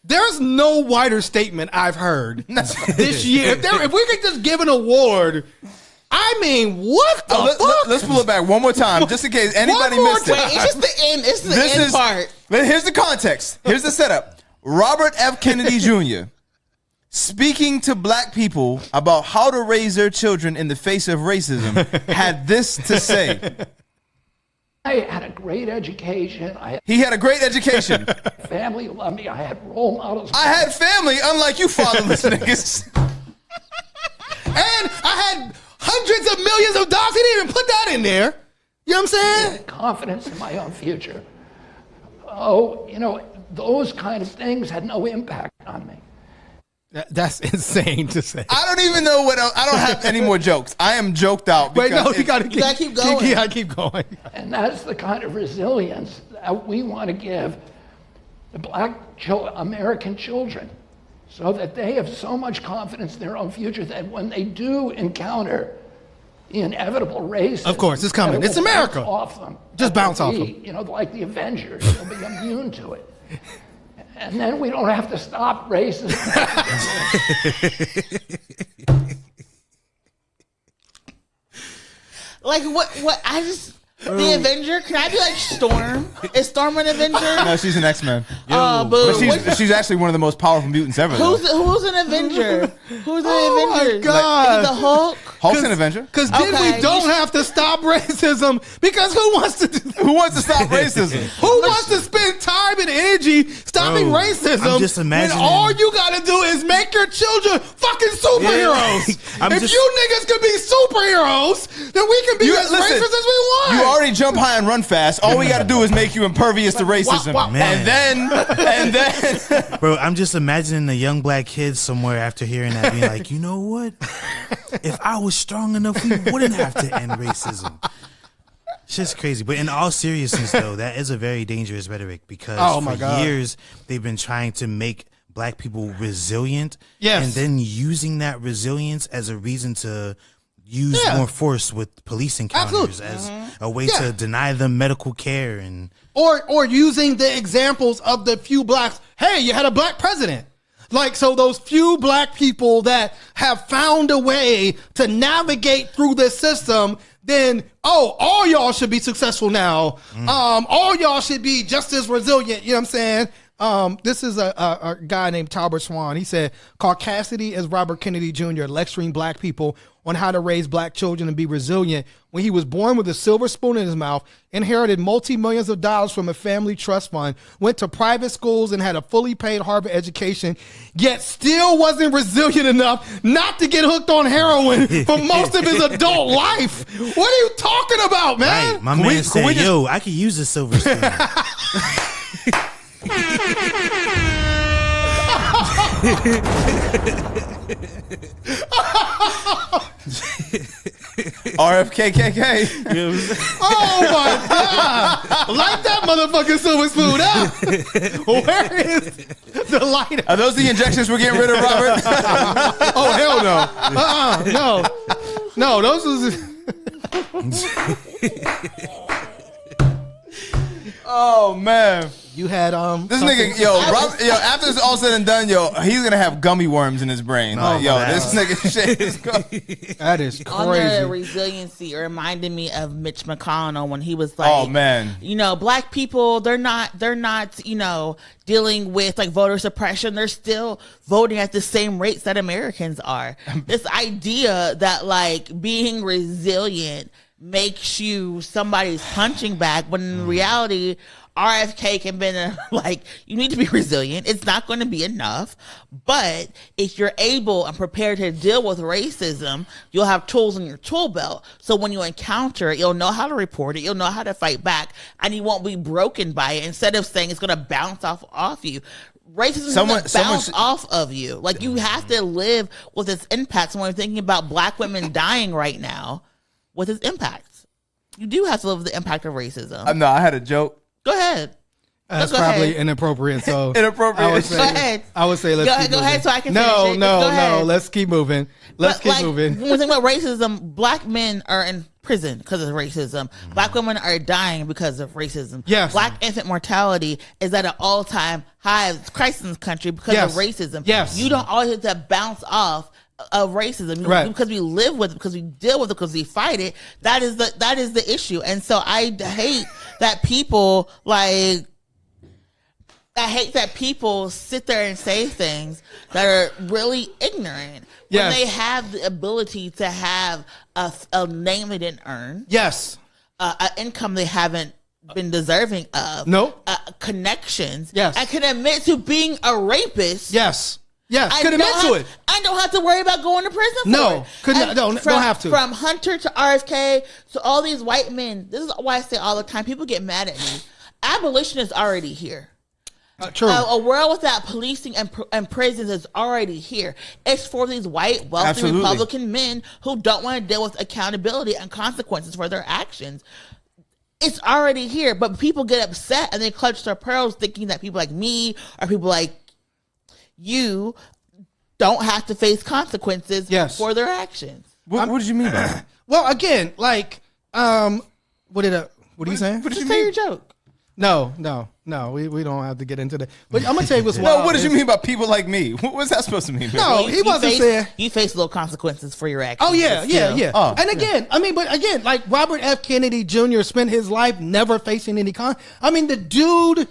there's no wider statement I've heard this year. If we could just give an award. I mean, what the fuck? Let's pull it back one more time, just in case anybody missed it. Wait, it's just the end. It's the end part. Here's the context. Here's the setup. Robert F. Kennedy Jr. speaking to black people about how to raise their children in the face of racism had this to say. I had a great education. He had a great education. Family loved me. I had role models. I had family, unlike you fatherless niggas. And I had hundreds of millions of dollars. He didn't even put that in there. You know what I'm saying? Confidence in my own future. Oh, you know, those kind of things had no impact on me. That's insane to say. I don't even know what else. I don't have any more jokes. I am joked out. Wait, no, you gotta keep going. You gotta keep going. And that's the kind of resilience that we want to give the black American children, so that they have so much confidence in their own future that when they do encounter the inevitable racism, of course, it's coming. It's America. Off them, just bounce off them. You know, like the Avengers, they'll be immune to it. And then we don't have to stop racism. Like what? I just. The Avenger? Can I be like Storm? Is Storm an Avenger? No, she's an X-Men. But she's actually one of the most powerful mutants ever. Who's an Avenger? Who's an Avenger? My God. Like, the Hulk? Hulk's an Avenger. Because then we don't have to stop racism. Because who wants to stop racism? Who wants to spend time and energy stopping racism? I'm just imagining. When all you gotta do is make your children fucking superheroes. If you niggas can be superheroes, then we can be as racist as we want. You already jump high and run fast. All we got to do is make you impervious to racism. And then, bro, I'm just imagining a young black kid somewhere after hearing that being like, you know what? If I was strong enough, we wouldn't have to end racism. It's just crazy. But in all seriousness, though, that is a very dangerous rhetoric because for years they've been trying to make black people resilient. Yes. And then using that resilience as a reason to use more force with police encounters as a way to deny them medical care and or using the examples of the few blacks. Hey, you had a black president. Like, so those few black people that have found a way to navigate through this system, then, all y'all should be successful now. All y'all should be just as resilient. You know what I'm saying? This is a guy named Talbot Swan. He said, Caucasity is Robert Kennedy Jr. lecturing black people on how to raise black children and be resilient. When he was born with a silver spoon in his mouth, inherited multi-millions of dollars from a family trust fund, went to private schools and had a fully paid Harvard education, yet still wasn't resilient enough not to get hooked on heroin for most of his adult life. What are you talking about, man? Right. My man said, yo, I could use a silver spoon. RFKKK. Oh my God! Light that motherfucking silver spoon up. Where is the lighter? Are those the injections we're getting rid of, Robert? Oh hell no! No, those was. Oh man. You had this nigga, after it's all said and done, he's gonna have gummy worms in his brain. This nigga shit is that is crazy. On the resiliency, it reminded me of Mitch McConnell when he was like, "Oh man, black people, they're not, dealing with like voter suppression. They're still voting at the same rates that Americans are." This idea that like being resilient makes you somebody's punching bag, when in reality, RFK can be like, you need to be resilient. It's not going to be enough. But if you're able and prepared to deal with racism, you'll have tools in your tool belt. So when you encounter it, you'll know how to report it. You'll know how to fight back, and you won't be broken by it. Instead of saying it's going to bounce off you. Racism is going to bounce off of you. Like, you have to live with its impacts. When we're thinking about black women dying right now, with its impacts, you do have to live with the impact of racism. No, I had a joke. Go ahead. That's probably inappropriate. So inappropriate. Go ahead. I would say let's keep moving. Go ahead so I can No. finish it. No. Let's keep moving. Let's keep moving. When we think about racism, black men are in prison because of racism. Black women are dying because of racism. Yes. Black infant mortality is at an all-time high. It's crisis in this country because of racism. Yes. You don't always have to bounce off of racism, right? Because we live with it, because we deal with it, because we fight it. That is the issue. And so I hate that people sit there and say things that are really ignorant when they have the ability to have a name they didn't earn. Yes. An income they haven't been deserving of. Nope. Connections. Yes. I can admit to being a rapist. Yes. Yes, could admit to it. I don't have to worry about going to prison for it. Don't have to. From Hunter to RFK to all these white men. This is why I say all the time, people get mad at me. Abolition is already here. True. A world without policing and prisons is already here. It's for these white, wealthy Republican men who don't want to deal with accountability and consequences for their actions. It's already here, but people get upset and they clutch their pearls thinking that people like me or people like you don't have to face consequences for their actions. What did you mean by that? Well, again, like, what are you saying? Just say your joke. No, we don't have to get into that. But I'm gonna tell you what's wild. No, what did you mean by people like me? What's that supposed to mean? No, he wasn't saying. You face little consequences for your actions. Oh yeah. Oh, and again, like Robert F. Kennedy Jr. spent his life never facing any the dude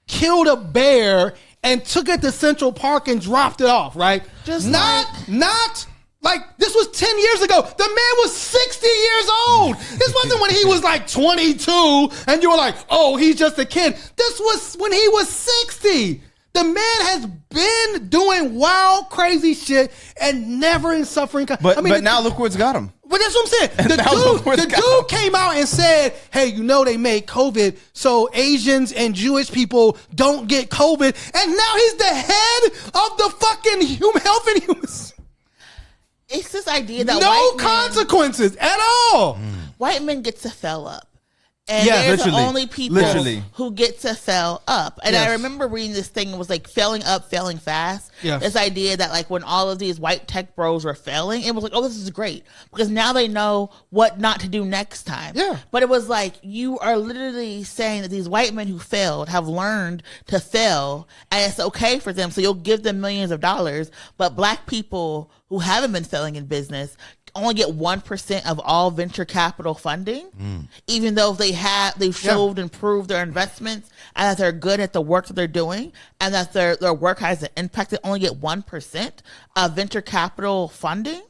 killed a bear and took it to Central Park and dropped it off, right? Not like this was 10 years ago. The man was 60 years old. This wasn't when he was like 22 and you were like, oh, he's just a kid. This was when he was 60. The man has been doing wild, crazy shit and never in suffering. But now look where it's got him. But that's what I'm saying. The dude came out and said, hey, they made COVID so Asians and Jewish people don't get COVID. And now he's the head of the fucking health and human. It's this idea that no consequences at all. White men get to fail up. And they're the only people who get to fail up. And I remember reading this thing, it was like failing up, failing fast. Yes. This idea that like when all of these white tech bros were failing, it was like, oh, this is great. Because now they know what not to do next time. Yeah. But it was like, you are literally saying that these white men who failed have learned to fail and it's okay for them. So you'll give them millions of dollars. But black people who haven't been failing in business only get 1% of all venture capital funding, even though they've showed and proved their investments and that they're good at the work that they're doing and that their work has an impact. They only get 1% of venture capital funding.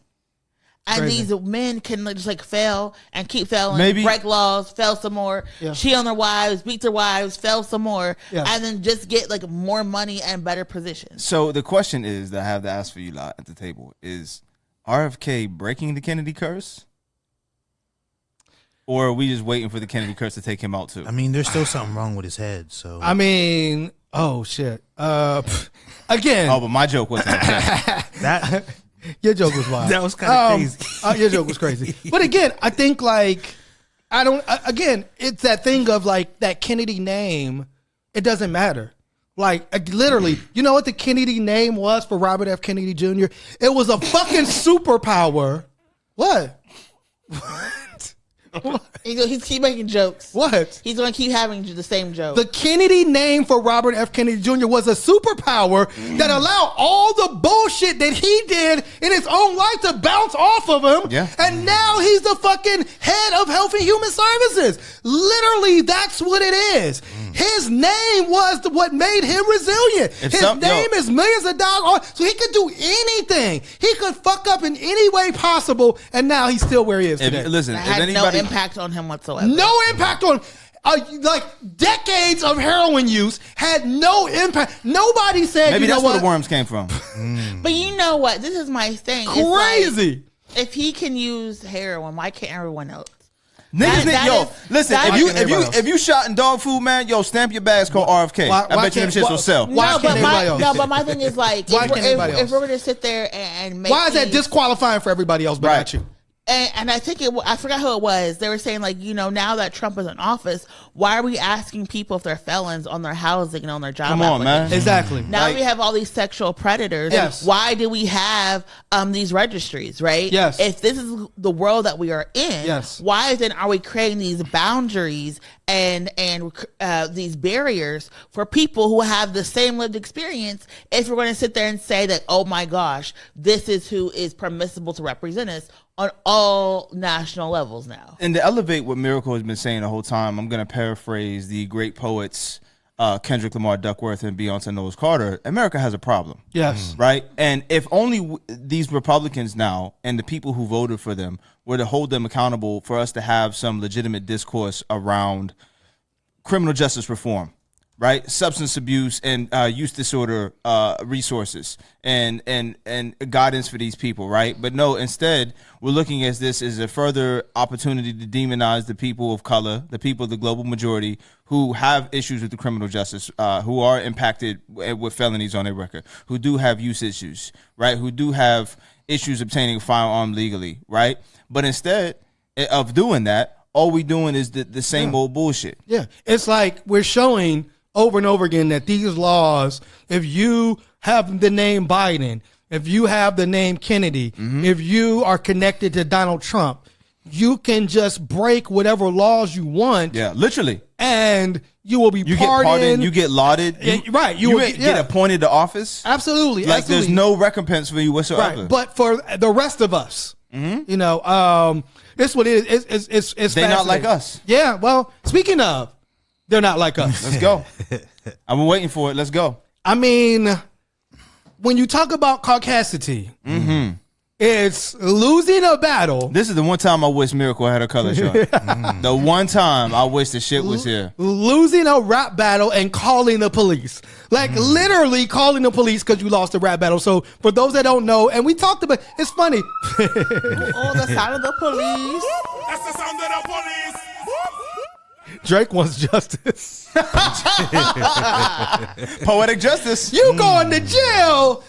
And these men can just like fail and keep failing, break laws, fail some more, cheat on their wives, beat their wives, fail some more, and then just get like more money and better positions. So the question is that I have to ask for you lot at the table is, RFK breaking the Kennedy curse? Or are we just waiting for the Kennedy curse to take him out too? There's still something wrong with his head. So oh shit. Again. Oh, but my joke wasn't that. Your joke was wild. That was kind of crazy. Your joke was crazy. But again, I think it's that thing of like that Kennedy name. It doesn't matter. Like, literally, you know what the Kennedy name was for Robert F. Kennedy Jr.? It was a fucking superpower. What? He's keep making jokes. What? He's going to keep having the same joke. The Kennedy name for Robert F. Kennedy Jr. was a superpower that allowed all the bullshit that he did in his own life to bounce off of him. Yeah. And now he's the fucking head of Health and Human Services. Literally, that's what it is. His name was what made him resilient. His name is millions of dollars. So he could do anything. He could fuck up in any way possible. And now he's still where he is today. Listen, it had no impact on him whatsoever. No impact on like decades of heroin use had no impact. Nobody said, maybe that's where the worms came from. But you know what? This is my thing. Crazy. Like, if he can use heroin, why can't everyone else? If you shot in dog food, man, stamp your bags called RFK. I bet you them shits will sell. But my thing is like, if we're gonna sit there and make, why is that disqualifying for everybody else but not you? And I think I forgot who it was. They were saying like, now that Trump is in office, why are we asking people if they're felons on their housing and on their job? Come on, man. Exactly. Now we have all these sexual predators. Yes. Why do we have these registries, right? Yes. If this is the world that we are in, yes. Why then are we creating these boundaries and these barriers for people who have the same lived experience? If we're going to sit there and say that, oh my gosh, this is who is permissible to represent us on all national levels now. And to elevate what Miracle has been saying the whole time, I'm going to paraphrase the great poets Kendrick Lamar Duckworth and Beyonce Knowles Carter. America has a problem. Yes. Right? And if only these Republicans now and the people who voted for them were to hold them accountable for us to have some legitimate discourse around criminal justice reform, right? Substance abuse and use disorder resources and guidance for these people, right? But no, instead, we're looking at this as a further opportunity to demonize the people of color, the people of the global majority who have issues with the criminal justice, who are impacted with felonies on their record, who do have use issues, right? Who do have issues obtaining a firearm legally, right? But instead of doing that, all we doing is the same old bullshit. Yeah, it's like we're showing over and over again that these laws, if you have the name Biden, if you have the name Kennedy, if you are connected to Donald Trump, you can just break whatever laws you want. Yeah, literally. And you will be Get pardoned, you get lauded. You get appointed to office. Absolutely. Like there's no recompense for you whatsoever. Right. But for the rest of us, this is what it is. It's they're not like us. Yeah. Well, speaking of, they're not like us. Let's go. I've been waiting for it. Let's go. I mean, when you talk about caucasity, it's losing a battle. This is the one time I wish Miracle had a color shot. The one time I wish the shit was here. Losing a rap battle and calling the police. Like literally calling the police because you lost a rap battle. So for those that don't know, and we talked about, it's funny. The sound of the police. That's the sound of the police. Drake wants justice. Poetic justice. You going to jail.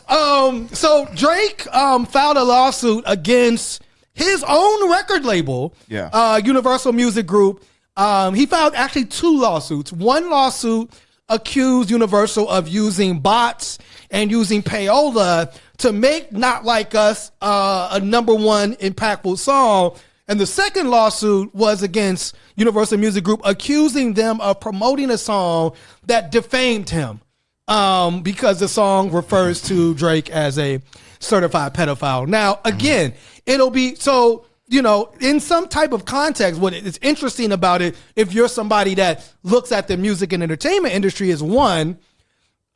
So Drake filed a lawsuit against his own record label, Universal Music Group. He filed actually 2 lawsuits. One lawsuit accused Universal of using bots and using payola to make Not Like Us a #1 impactful song. And the second lawsuit was against Universal Music Group, accusing them of promoting a song that defamed him because the song refers to Drake as a certified pedophile. Now, again, it'll be so, in some type of context, what is interesting about it, if you're somebody that looks at the music and entertainment industry, is one,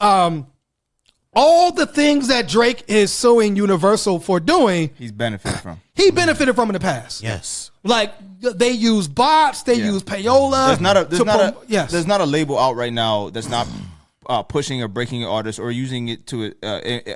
all the things that Drake is suing Universal for doing, he's benefited from. He benefited from in the past. Yes. Like they use bots, they use payola. There's not a label out right now that's not pushing or breaking an artist or using it to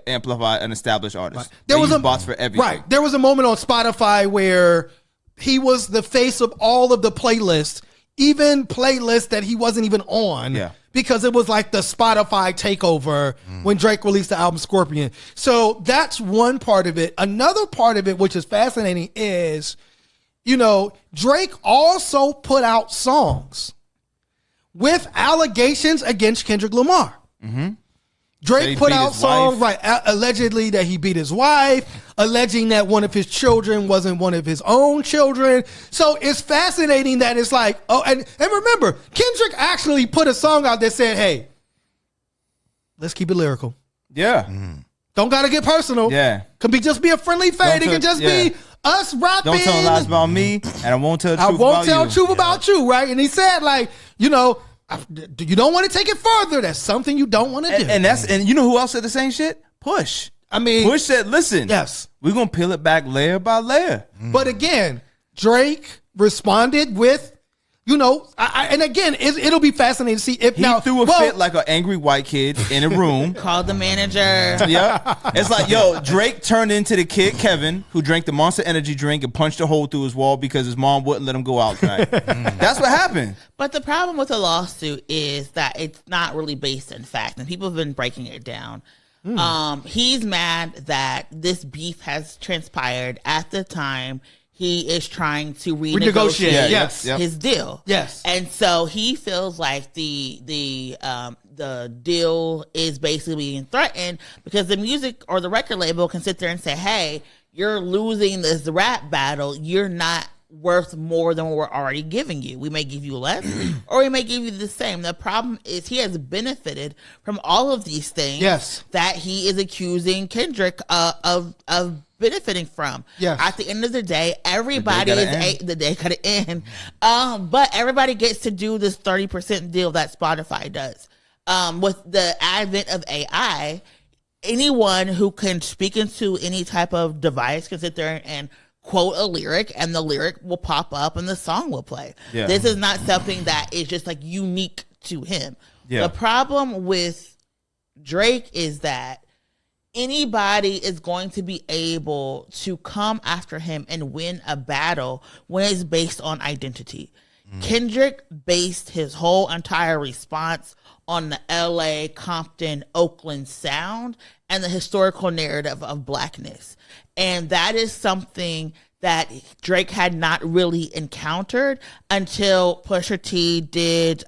amplify an established artist. Right. There was bots for everything. Right. There was a moment on Spotify where he was the face of all of the playlists, even playlists that he wasn't even on. Yeah. Because it was like the Spotify takeover when Drake released the album Scorpion. So that's one part of it. Another part of it, which is fascinating, is, Drake also put out songs with allegations against Kendrick Lamar. Drake put out songs, right, allegedly that he beat his wife, alleging that one of his children wasn't one of his own children. So it's fascinating that it's like, oh, and remember, Kendrick actually put a song out that said, hey, let's keep it lyrical. Yeah. Don't gotta get personal. Yeah. Can just be a friendly fade. It can just be us rapping. Don't tell lies about me, and I won't tell truth about you. I won't tell truth about you, right? And he said, like, you know, you don't want to take it further. That's something you don't want to do. And you know who else said the same shit? Push. I mean, Push said, listen, yes, we're gonna peel it back layer by layer. But again, Drake responded with, you know, and again, it'll be fascinating to see if he threw a fit like an angry white kid in a room. Called the manager. Yeah, it's like, yo, Drake turned into the kid Kevin who drank the Monster Energy drink and punched a hole through his wall because his mom wouldn't let him go out tonight. That's what happened. But the problem with the lawsuit is that it's not really based in fact, and people have been breaking it down. He's mad that this beef has transpired at the time he is trying to renegotiate his deal. Yes. And so he feels like the deal is basically being threatened because the music or the record label can sit there and say, hey, you're losing this rap battle. You're not worth more than what we're already giving you. We may give you less or we may give you the same. The problem is he has benefited from all of these things that he is accusing Kendrick of benefiting from. Yes. At the end of the day, everybody the day gotta end. But everybody gets to do this 30% deal that Spotify does. With the advent of AI, anyone who can speak into any type of device can sit there and quote a lyric and the lyric will pop up and the song will play. Yeah. This is not something that is just like unique to him. Yeah. The problem with Drake is that anybody is going to be able to come after him and win a battle when it's based on identity. Kendrick based his whole entire response on the LA, Compton, Oakland sound and the historical narrative of blackness. And that is something that Drake had not really encountered until Pusha T did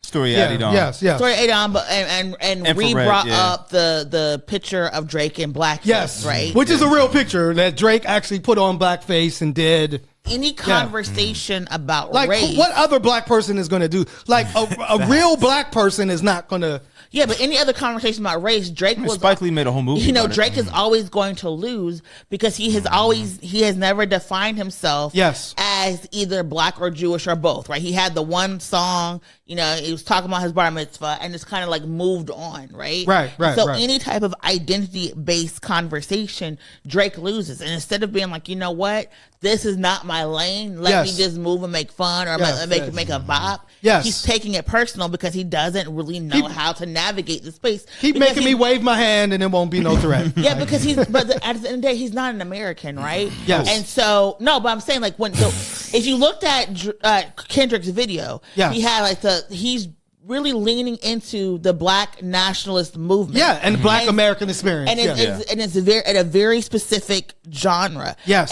Story Added On. Yes. Story Added On, but and re-brought up the picture of Drake in blackface, right? Which is a real picture that Drake actually put on blackface and did. Any conversation about like race. What other black person is going to do? Like a real black person is not going to. Yeah, but any other conversation about race, Drake was. Spike Lee made a whole movie. You know, Drake is always going to lose because he has never defined himself as either black or Jewish or both, right? He had the one song, you know, he was talking about his bar mitzvah and just kind of like moved on, right? Right. So any type of identity-based conversation, Drake loses. And instead of being like, you know what, this is not my lane, let me just move and make fun or make a bop. He's taking it personal because he doesn't really know how to navigate the space. Keep making me wave my hand and it won't be no threat. Yeah, because at the end of the day, he's not an American, right? Yes. And so, no, but I'm saying like if you looked at Kendrick's video, he had he's really leaning into the black nationalist movement. Yeah, and black American experience. And it's at a very specific genre. Yes.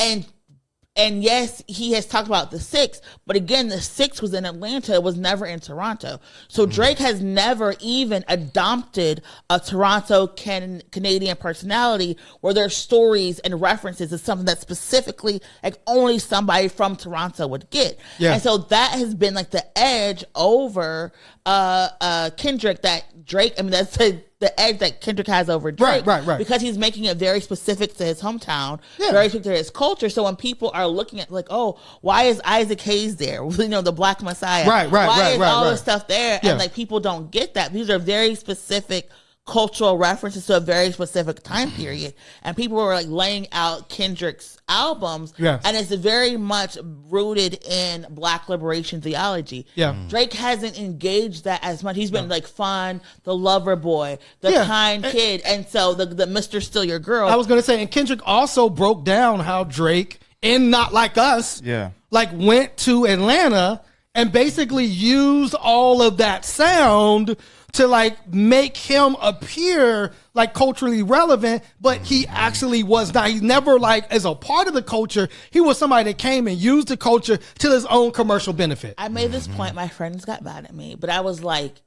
And yes, he has talked about the 6, but again, the 6 was in Atlanta. It was never in Toronto. So Drake has never even adopted a Toronto Canadian personality where their stories and references is something that specifically like only somebody from Toronto would get. Yeah. And so that has been like the edge over Kendrick that Drake, I mean, that's the edge that Kendrick has over Drake. Right. Because he's making it very specific to his hometown, very specific to his culture. So when people are looking at like, oh, why is Isaac Hayes there? You know, the Black Messiah. Why is all this stuff there? And like people don't get that. These are very specific cultural references to a very specific time period. And people were like laying out Kendrick's albums. And it's very much rooted in black liberation theology. Drake hasn't engaged that as much. He's been like fun, the lover boy, the kind kid. And so the Mr. Still Your Girl. I was going to say, and Kendrick also broke down how Drake in Not Like Us like went to Atlanta and basically used all of that sound to like make him appear like culturally relevant, but he actually was not. He never like as a part of the culture. He was somebody that came and used the culture to his own commercial benefit. I made this point. My friends got mad at me, but I was like,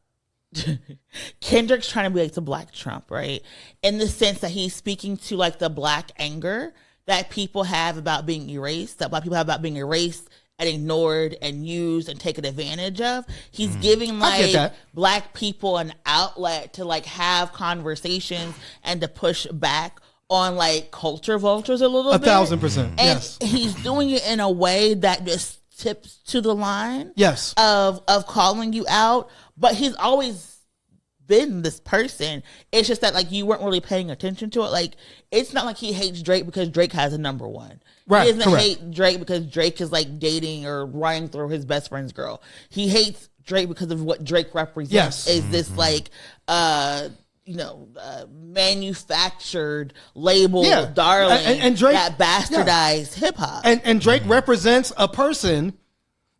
Kendrick's trying to be like the Black Trump, right? In the sense that he's speaking to like the Black anger that people have about being erased, that Black people have about being erased and ignored and used and taken advantage of. He's giving like Black people an outlet to like have conversations and to push back on like culture vultures a little bit. 1,000%. And yes. he's doing it in a way that just tips to the line. Yes. Of calling you out. But he's always been this person. It's just that like you weren't really paying attention to it. Like it's not like he hates Drake because Drake has a number one. Right. He doesn't hate Drake because Drake is like dating or running through his best friend's girl. He hates Drake because of what Drake represents. Yes. Is this like manufactured label darling and Drake, that bastardized hip hop. And Drake represents a person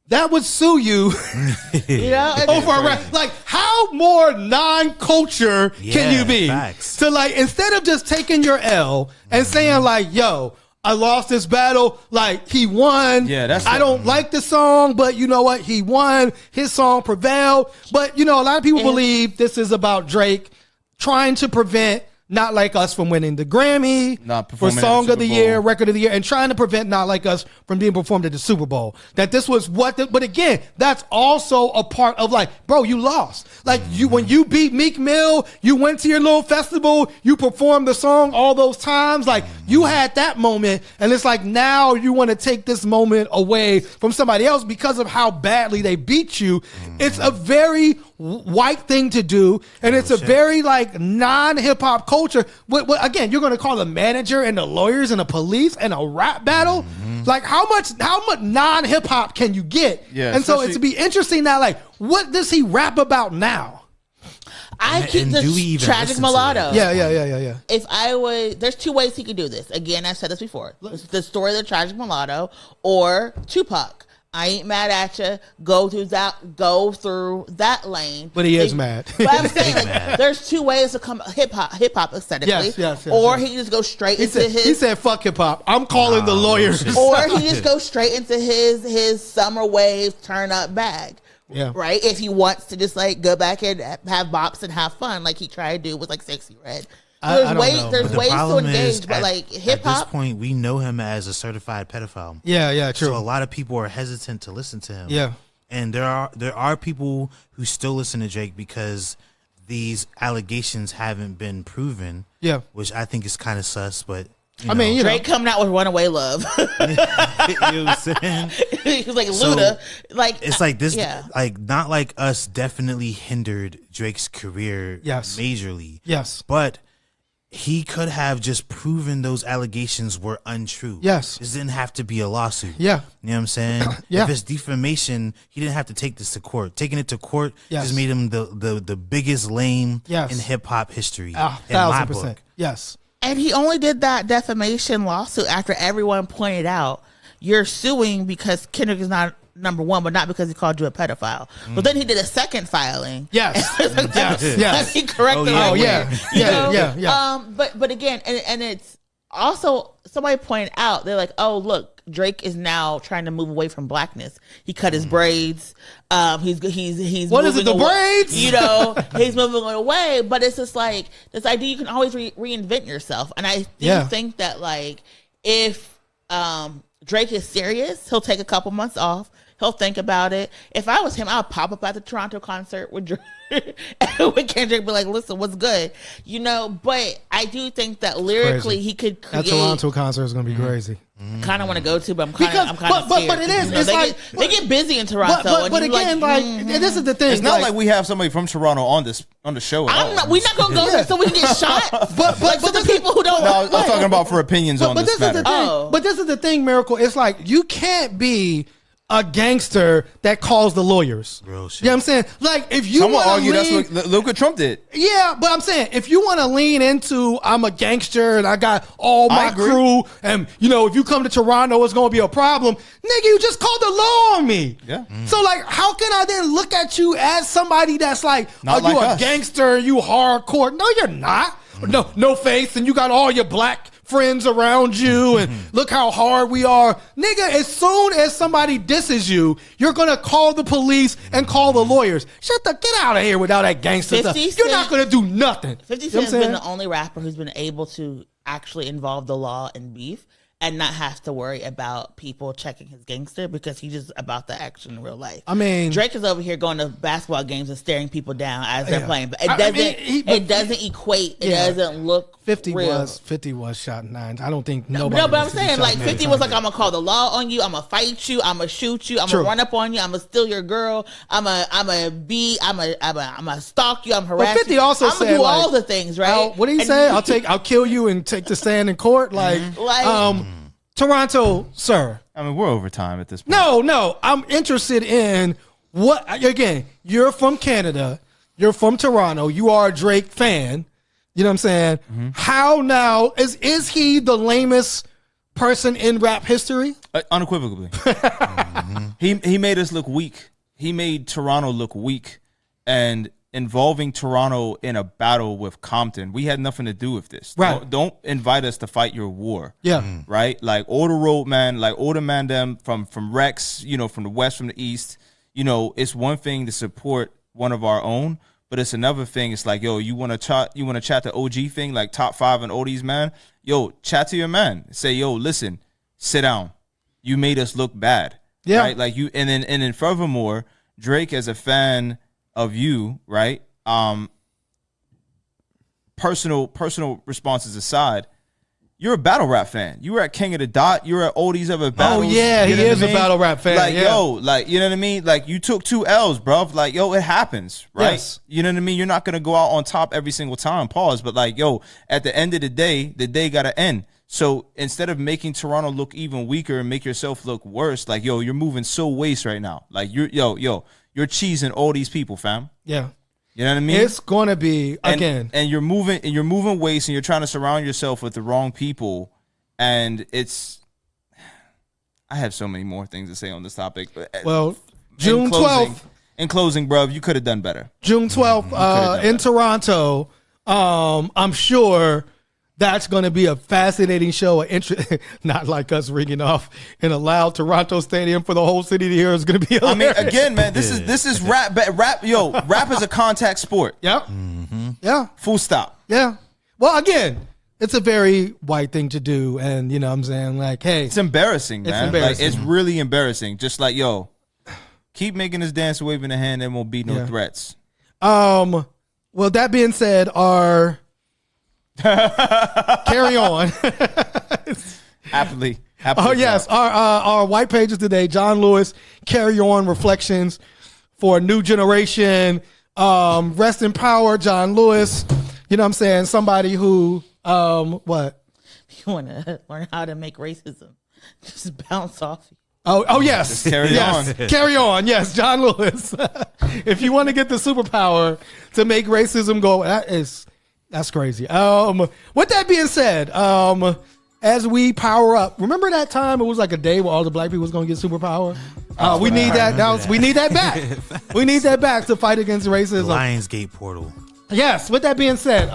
that would sue you, over a rap. Like, how more non-culture can you be? Facts. So, like, instead of just taking your L and saying, like, yo, I lost this battle, like, he won. Yeah, I don't like the song, but you know what? He won. His song prevailed. But, a lot of people believe this is about Drake trying to prevent Not Like Us from winning the Grammy for Song of the Year, Record of the Year, and trying to prevent Not Like Us from being performed at the Super Bowl. That this was but again, that's also a part of like, bro, you lost. Like when you beat Meek Mill, you went to your little festival, you performed the song all those times, like you had that moment, and it's like now you want to take this moment away from somebody else because of how badly they beat you. It's a very white thing to do, and it's a very like non-hip hop culture. Again, you're going to call the manager and the lawyers and the police and a rap battle. Like how much non-hip hop can you get? Yeah, and so it'd be interesting now. Like, what does he rap about now? I keep the Tragic Mulatto. Yeah. If I would, there's two ways he could do this. Again, I said this before. The story of the Tragic Mulatto or Tupac. I ain't mad at you. Go through that lane. But he is mad. But I'm saying there's two ways to come hip hop aesthetically. Yes, or he just go straight into his. He said, "Fuck hip hop. I'm calling the lawyers." Or he just go straight into his summer wave turn up bag. Yeah. Right. If he wants to just like go back and have bops and have fun, like he tried to do with like Sexy Red. There's ways to engage, but like hip hop. At this point, we know him as a certified pedophile. Yeah, true. So a lot of people are hesitant to listen to him. Yeah, and there are people who still listen to Drake because these allegations haven't been proven. Yeah, which I think is kind of sus, but. Drake coming out with Runaway Love. You know what I'm saying? He was like Luda. Like it's like this, like Not Like Us definitely hindered Drake's career majorly. Yes. But he could have just proven those allegations were untrue. Yes. This didn't have to be a lawsuit. Yeah. You know what I'm saying? Yeah. If it's defamation, he didn't have to take this to court. Taking it to court just made him the biggest lame in hip hop history. 1,000%. Yes. And he only did that defamation lawsuit after everyone pointed out you're suing because Kendrick is not number one, but not because he called you a pedophile. But then he did a second filing. Yes. Yes. He corrected yeah. But again, and it's also somebody pointed out, they're like, oh, look, Drake is now trying to move away from blackness. He cut his braids. He's what is it? The away, braids? He's moving away. But it's just like this idea you can always reinvent yourself. And I do think that like if Drake is serious, he'll take a couple months off. He'll think about it. If I was him, I'll pop up at the Toronto concert with Drake. With Kendrick, be like, listen, what's good? But I do think that lyrically he could create. That Toronto concert is going to be crazy. Kind of want to go to, but I'm kind of scared. But it is. It's they get busy in Toronto. But again, this is the thing. It's not like we have somebody from Toronto on the show. We're not going to go there so we can get shot. But the people who don't. No, I was talking about for opinions on this matter. But this is the thing, Miracle. It's like you can't be a gangster that calls the lawyers. Real shit. You know what I'm saying? Like, if you want to argue that's what look what Trump did. Yeah, but I'm saying, if you want to lean into I'm a gangster and I got all my crew and, if you come to Toronto, it's going to be a problem. Nigga, you just called the law on me. Yeah. So, like, how can I then look at you as somebody that's like, not you like a us. gangster, you hardcore? No, you're not. No face, and you got all your black friends around you and look how hard we are. Nigga, as soon as somebody disses you, you're going to call the police and call the lawyers. Get out of here without that gangster stuff. You're not going to do nothing. 50 Cent's been the only rapper who's been able to actually involve the law in beef and not have to worry about people checking his gangster because he's just about the action in real life. I mean, Drake is over here going to basketball games and staring people down as they're playing, but it doesn't equate. It doesn't look 50 real. 50 was shot 9. I don't think nobody. No, but I'm saying like 50 was like, I'm gonna call the law on you. I'm gonna fight you. I'm gonna shoot you. I'm gonna run up on you. I'm gonna steal your girl. I'm gonna stalk you. I'm harass you. 50 also I'm said gonna do like, all the things, right? What did he say? I'll kill you and take the stand in court. Toronto, sir. I mean, we're over time at this point. No. I'm interested in what, again, you're from Canada. You're from Toronto. You are a Drake fan. You know what I'm saying? Mm-hmm. How now, is he the lamest person in rap history? Unequivocally. He made us look weak. He made Toronto look weak. And involving Toronto in a battle with Compton, we had nothing to do with this. Right. Don't invite us to fight your war. Yeah. Right? Like, all the road man, like all the man them from Rex, from the west, from the east, it's one thing to support one of our own, but it's another thing. It's like, yo, you want to chat the OG thing, like top 5 and oldies, man? Yo, chat to your man. Say, yo, listen, sit down. You made us look bad. Yeah. Right? Like you, and then furthermore, Drake as a fan of you, right? Personal responses aside, you're a battle rap fan. You were at King of the Dot. You're at Oldies Ever Battles. Oh yeah, he is a battle rap fan. Like yo, like you know what I mean. Like you took 2 L's, bro. Like yo, it happens, right? Yes. You know what I mean. You're not gonna go out on top every single time. Pause. But like yo, at the end of the day gotta end. So instead of making Toronto look even weaker and make yourself look worse, like yo, you're moving so waste right now. Like you're you're cheesing all these people, fam. Yeah. You know what I mean? It's gonna be again, and you're moving waste, and you're trying to surround yourself with the wrong people, and it's. I have so many more things to say on this topic. Well, June 12th. In closing, bruv, you could have done better. June 12th in Toronto. I'm sure that's going to be a fascinating show. Not like us ringing off in a loud Toronto stadium for the whole city to hear. Is going to be hilarious. I mean, again, man, this is rap. Rap is a contact sport. Yep. Mm-hmm. Yeah. Full stop. Yeah. Well, again, it's a very white thing to do, and you know what I'm saying, like, hey, it's embarrassing, man. It's embarrassing. Like, it's really embarrassing. Just like, yo, keep making this dance, waving the hand, and won't be no threats. Well, that being said, carry on. Happily. Oh yes, our white pages today. John Lewis, carry on reflections for a new generation. Rest in power, John Lewis. You know what I'm saying? Somebody who what? You want to learn how to make racism just bounce off you. Oh yes. Just carry on. Carry on. Yes, John Lewis. If you want to get the superpower to make racism go, that's crazy. With that being said, as we power up, remember that time it was like a day where all the black people was going to get superpower? We need that. We need that back. We need that back to fight against racism. Lionsgate portal. Yes. With that being said,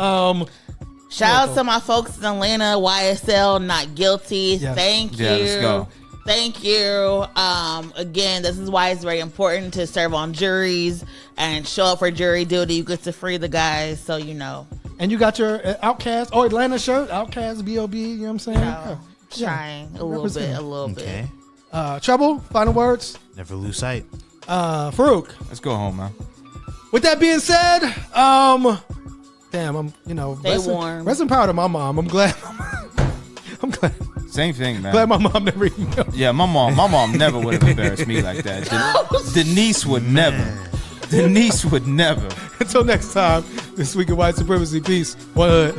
shout out to my folks in Atlanta, YSL, not guilty. Yes. Thank you. Let's go. Thank you. Again, this is why it's very important to serve on juries and show up for jury duty. You get to free the guys, so you know. And you got your Outkast Atlanta shirt, Outkast B.O.B., you know what I'm saying? Trying a little bit. Trouble, final words? Never lose sight. Farouk. Let's go home, man. With that being said, damn, I'm, Stay warm. Rest in power to my mom. I'm glad. Same thing, man. Glad my mom never even know. Yeah, my mom never would have embarrassed me like that. Denise would never. Denise would never. Until next time, this week in White Supremacy. Peace. One hood.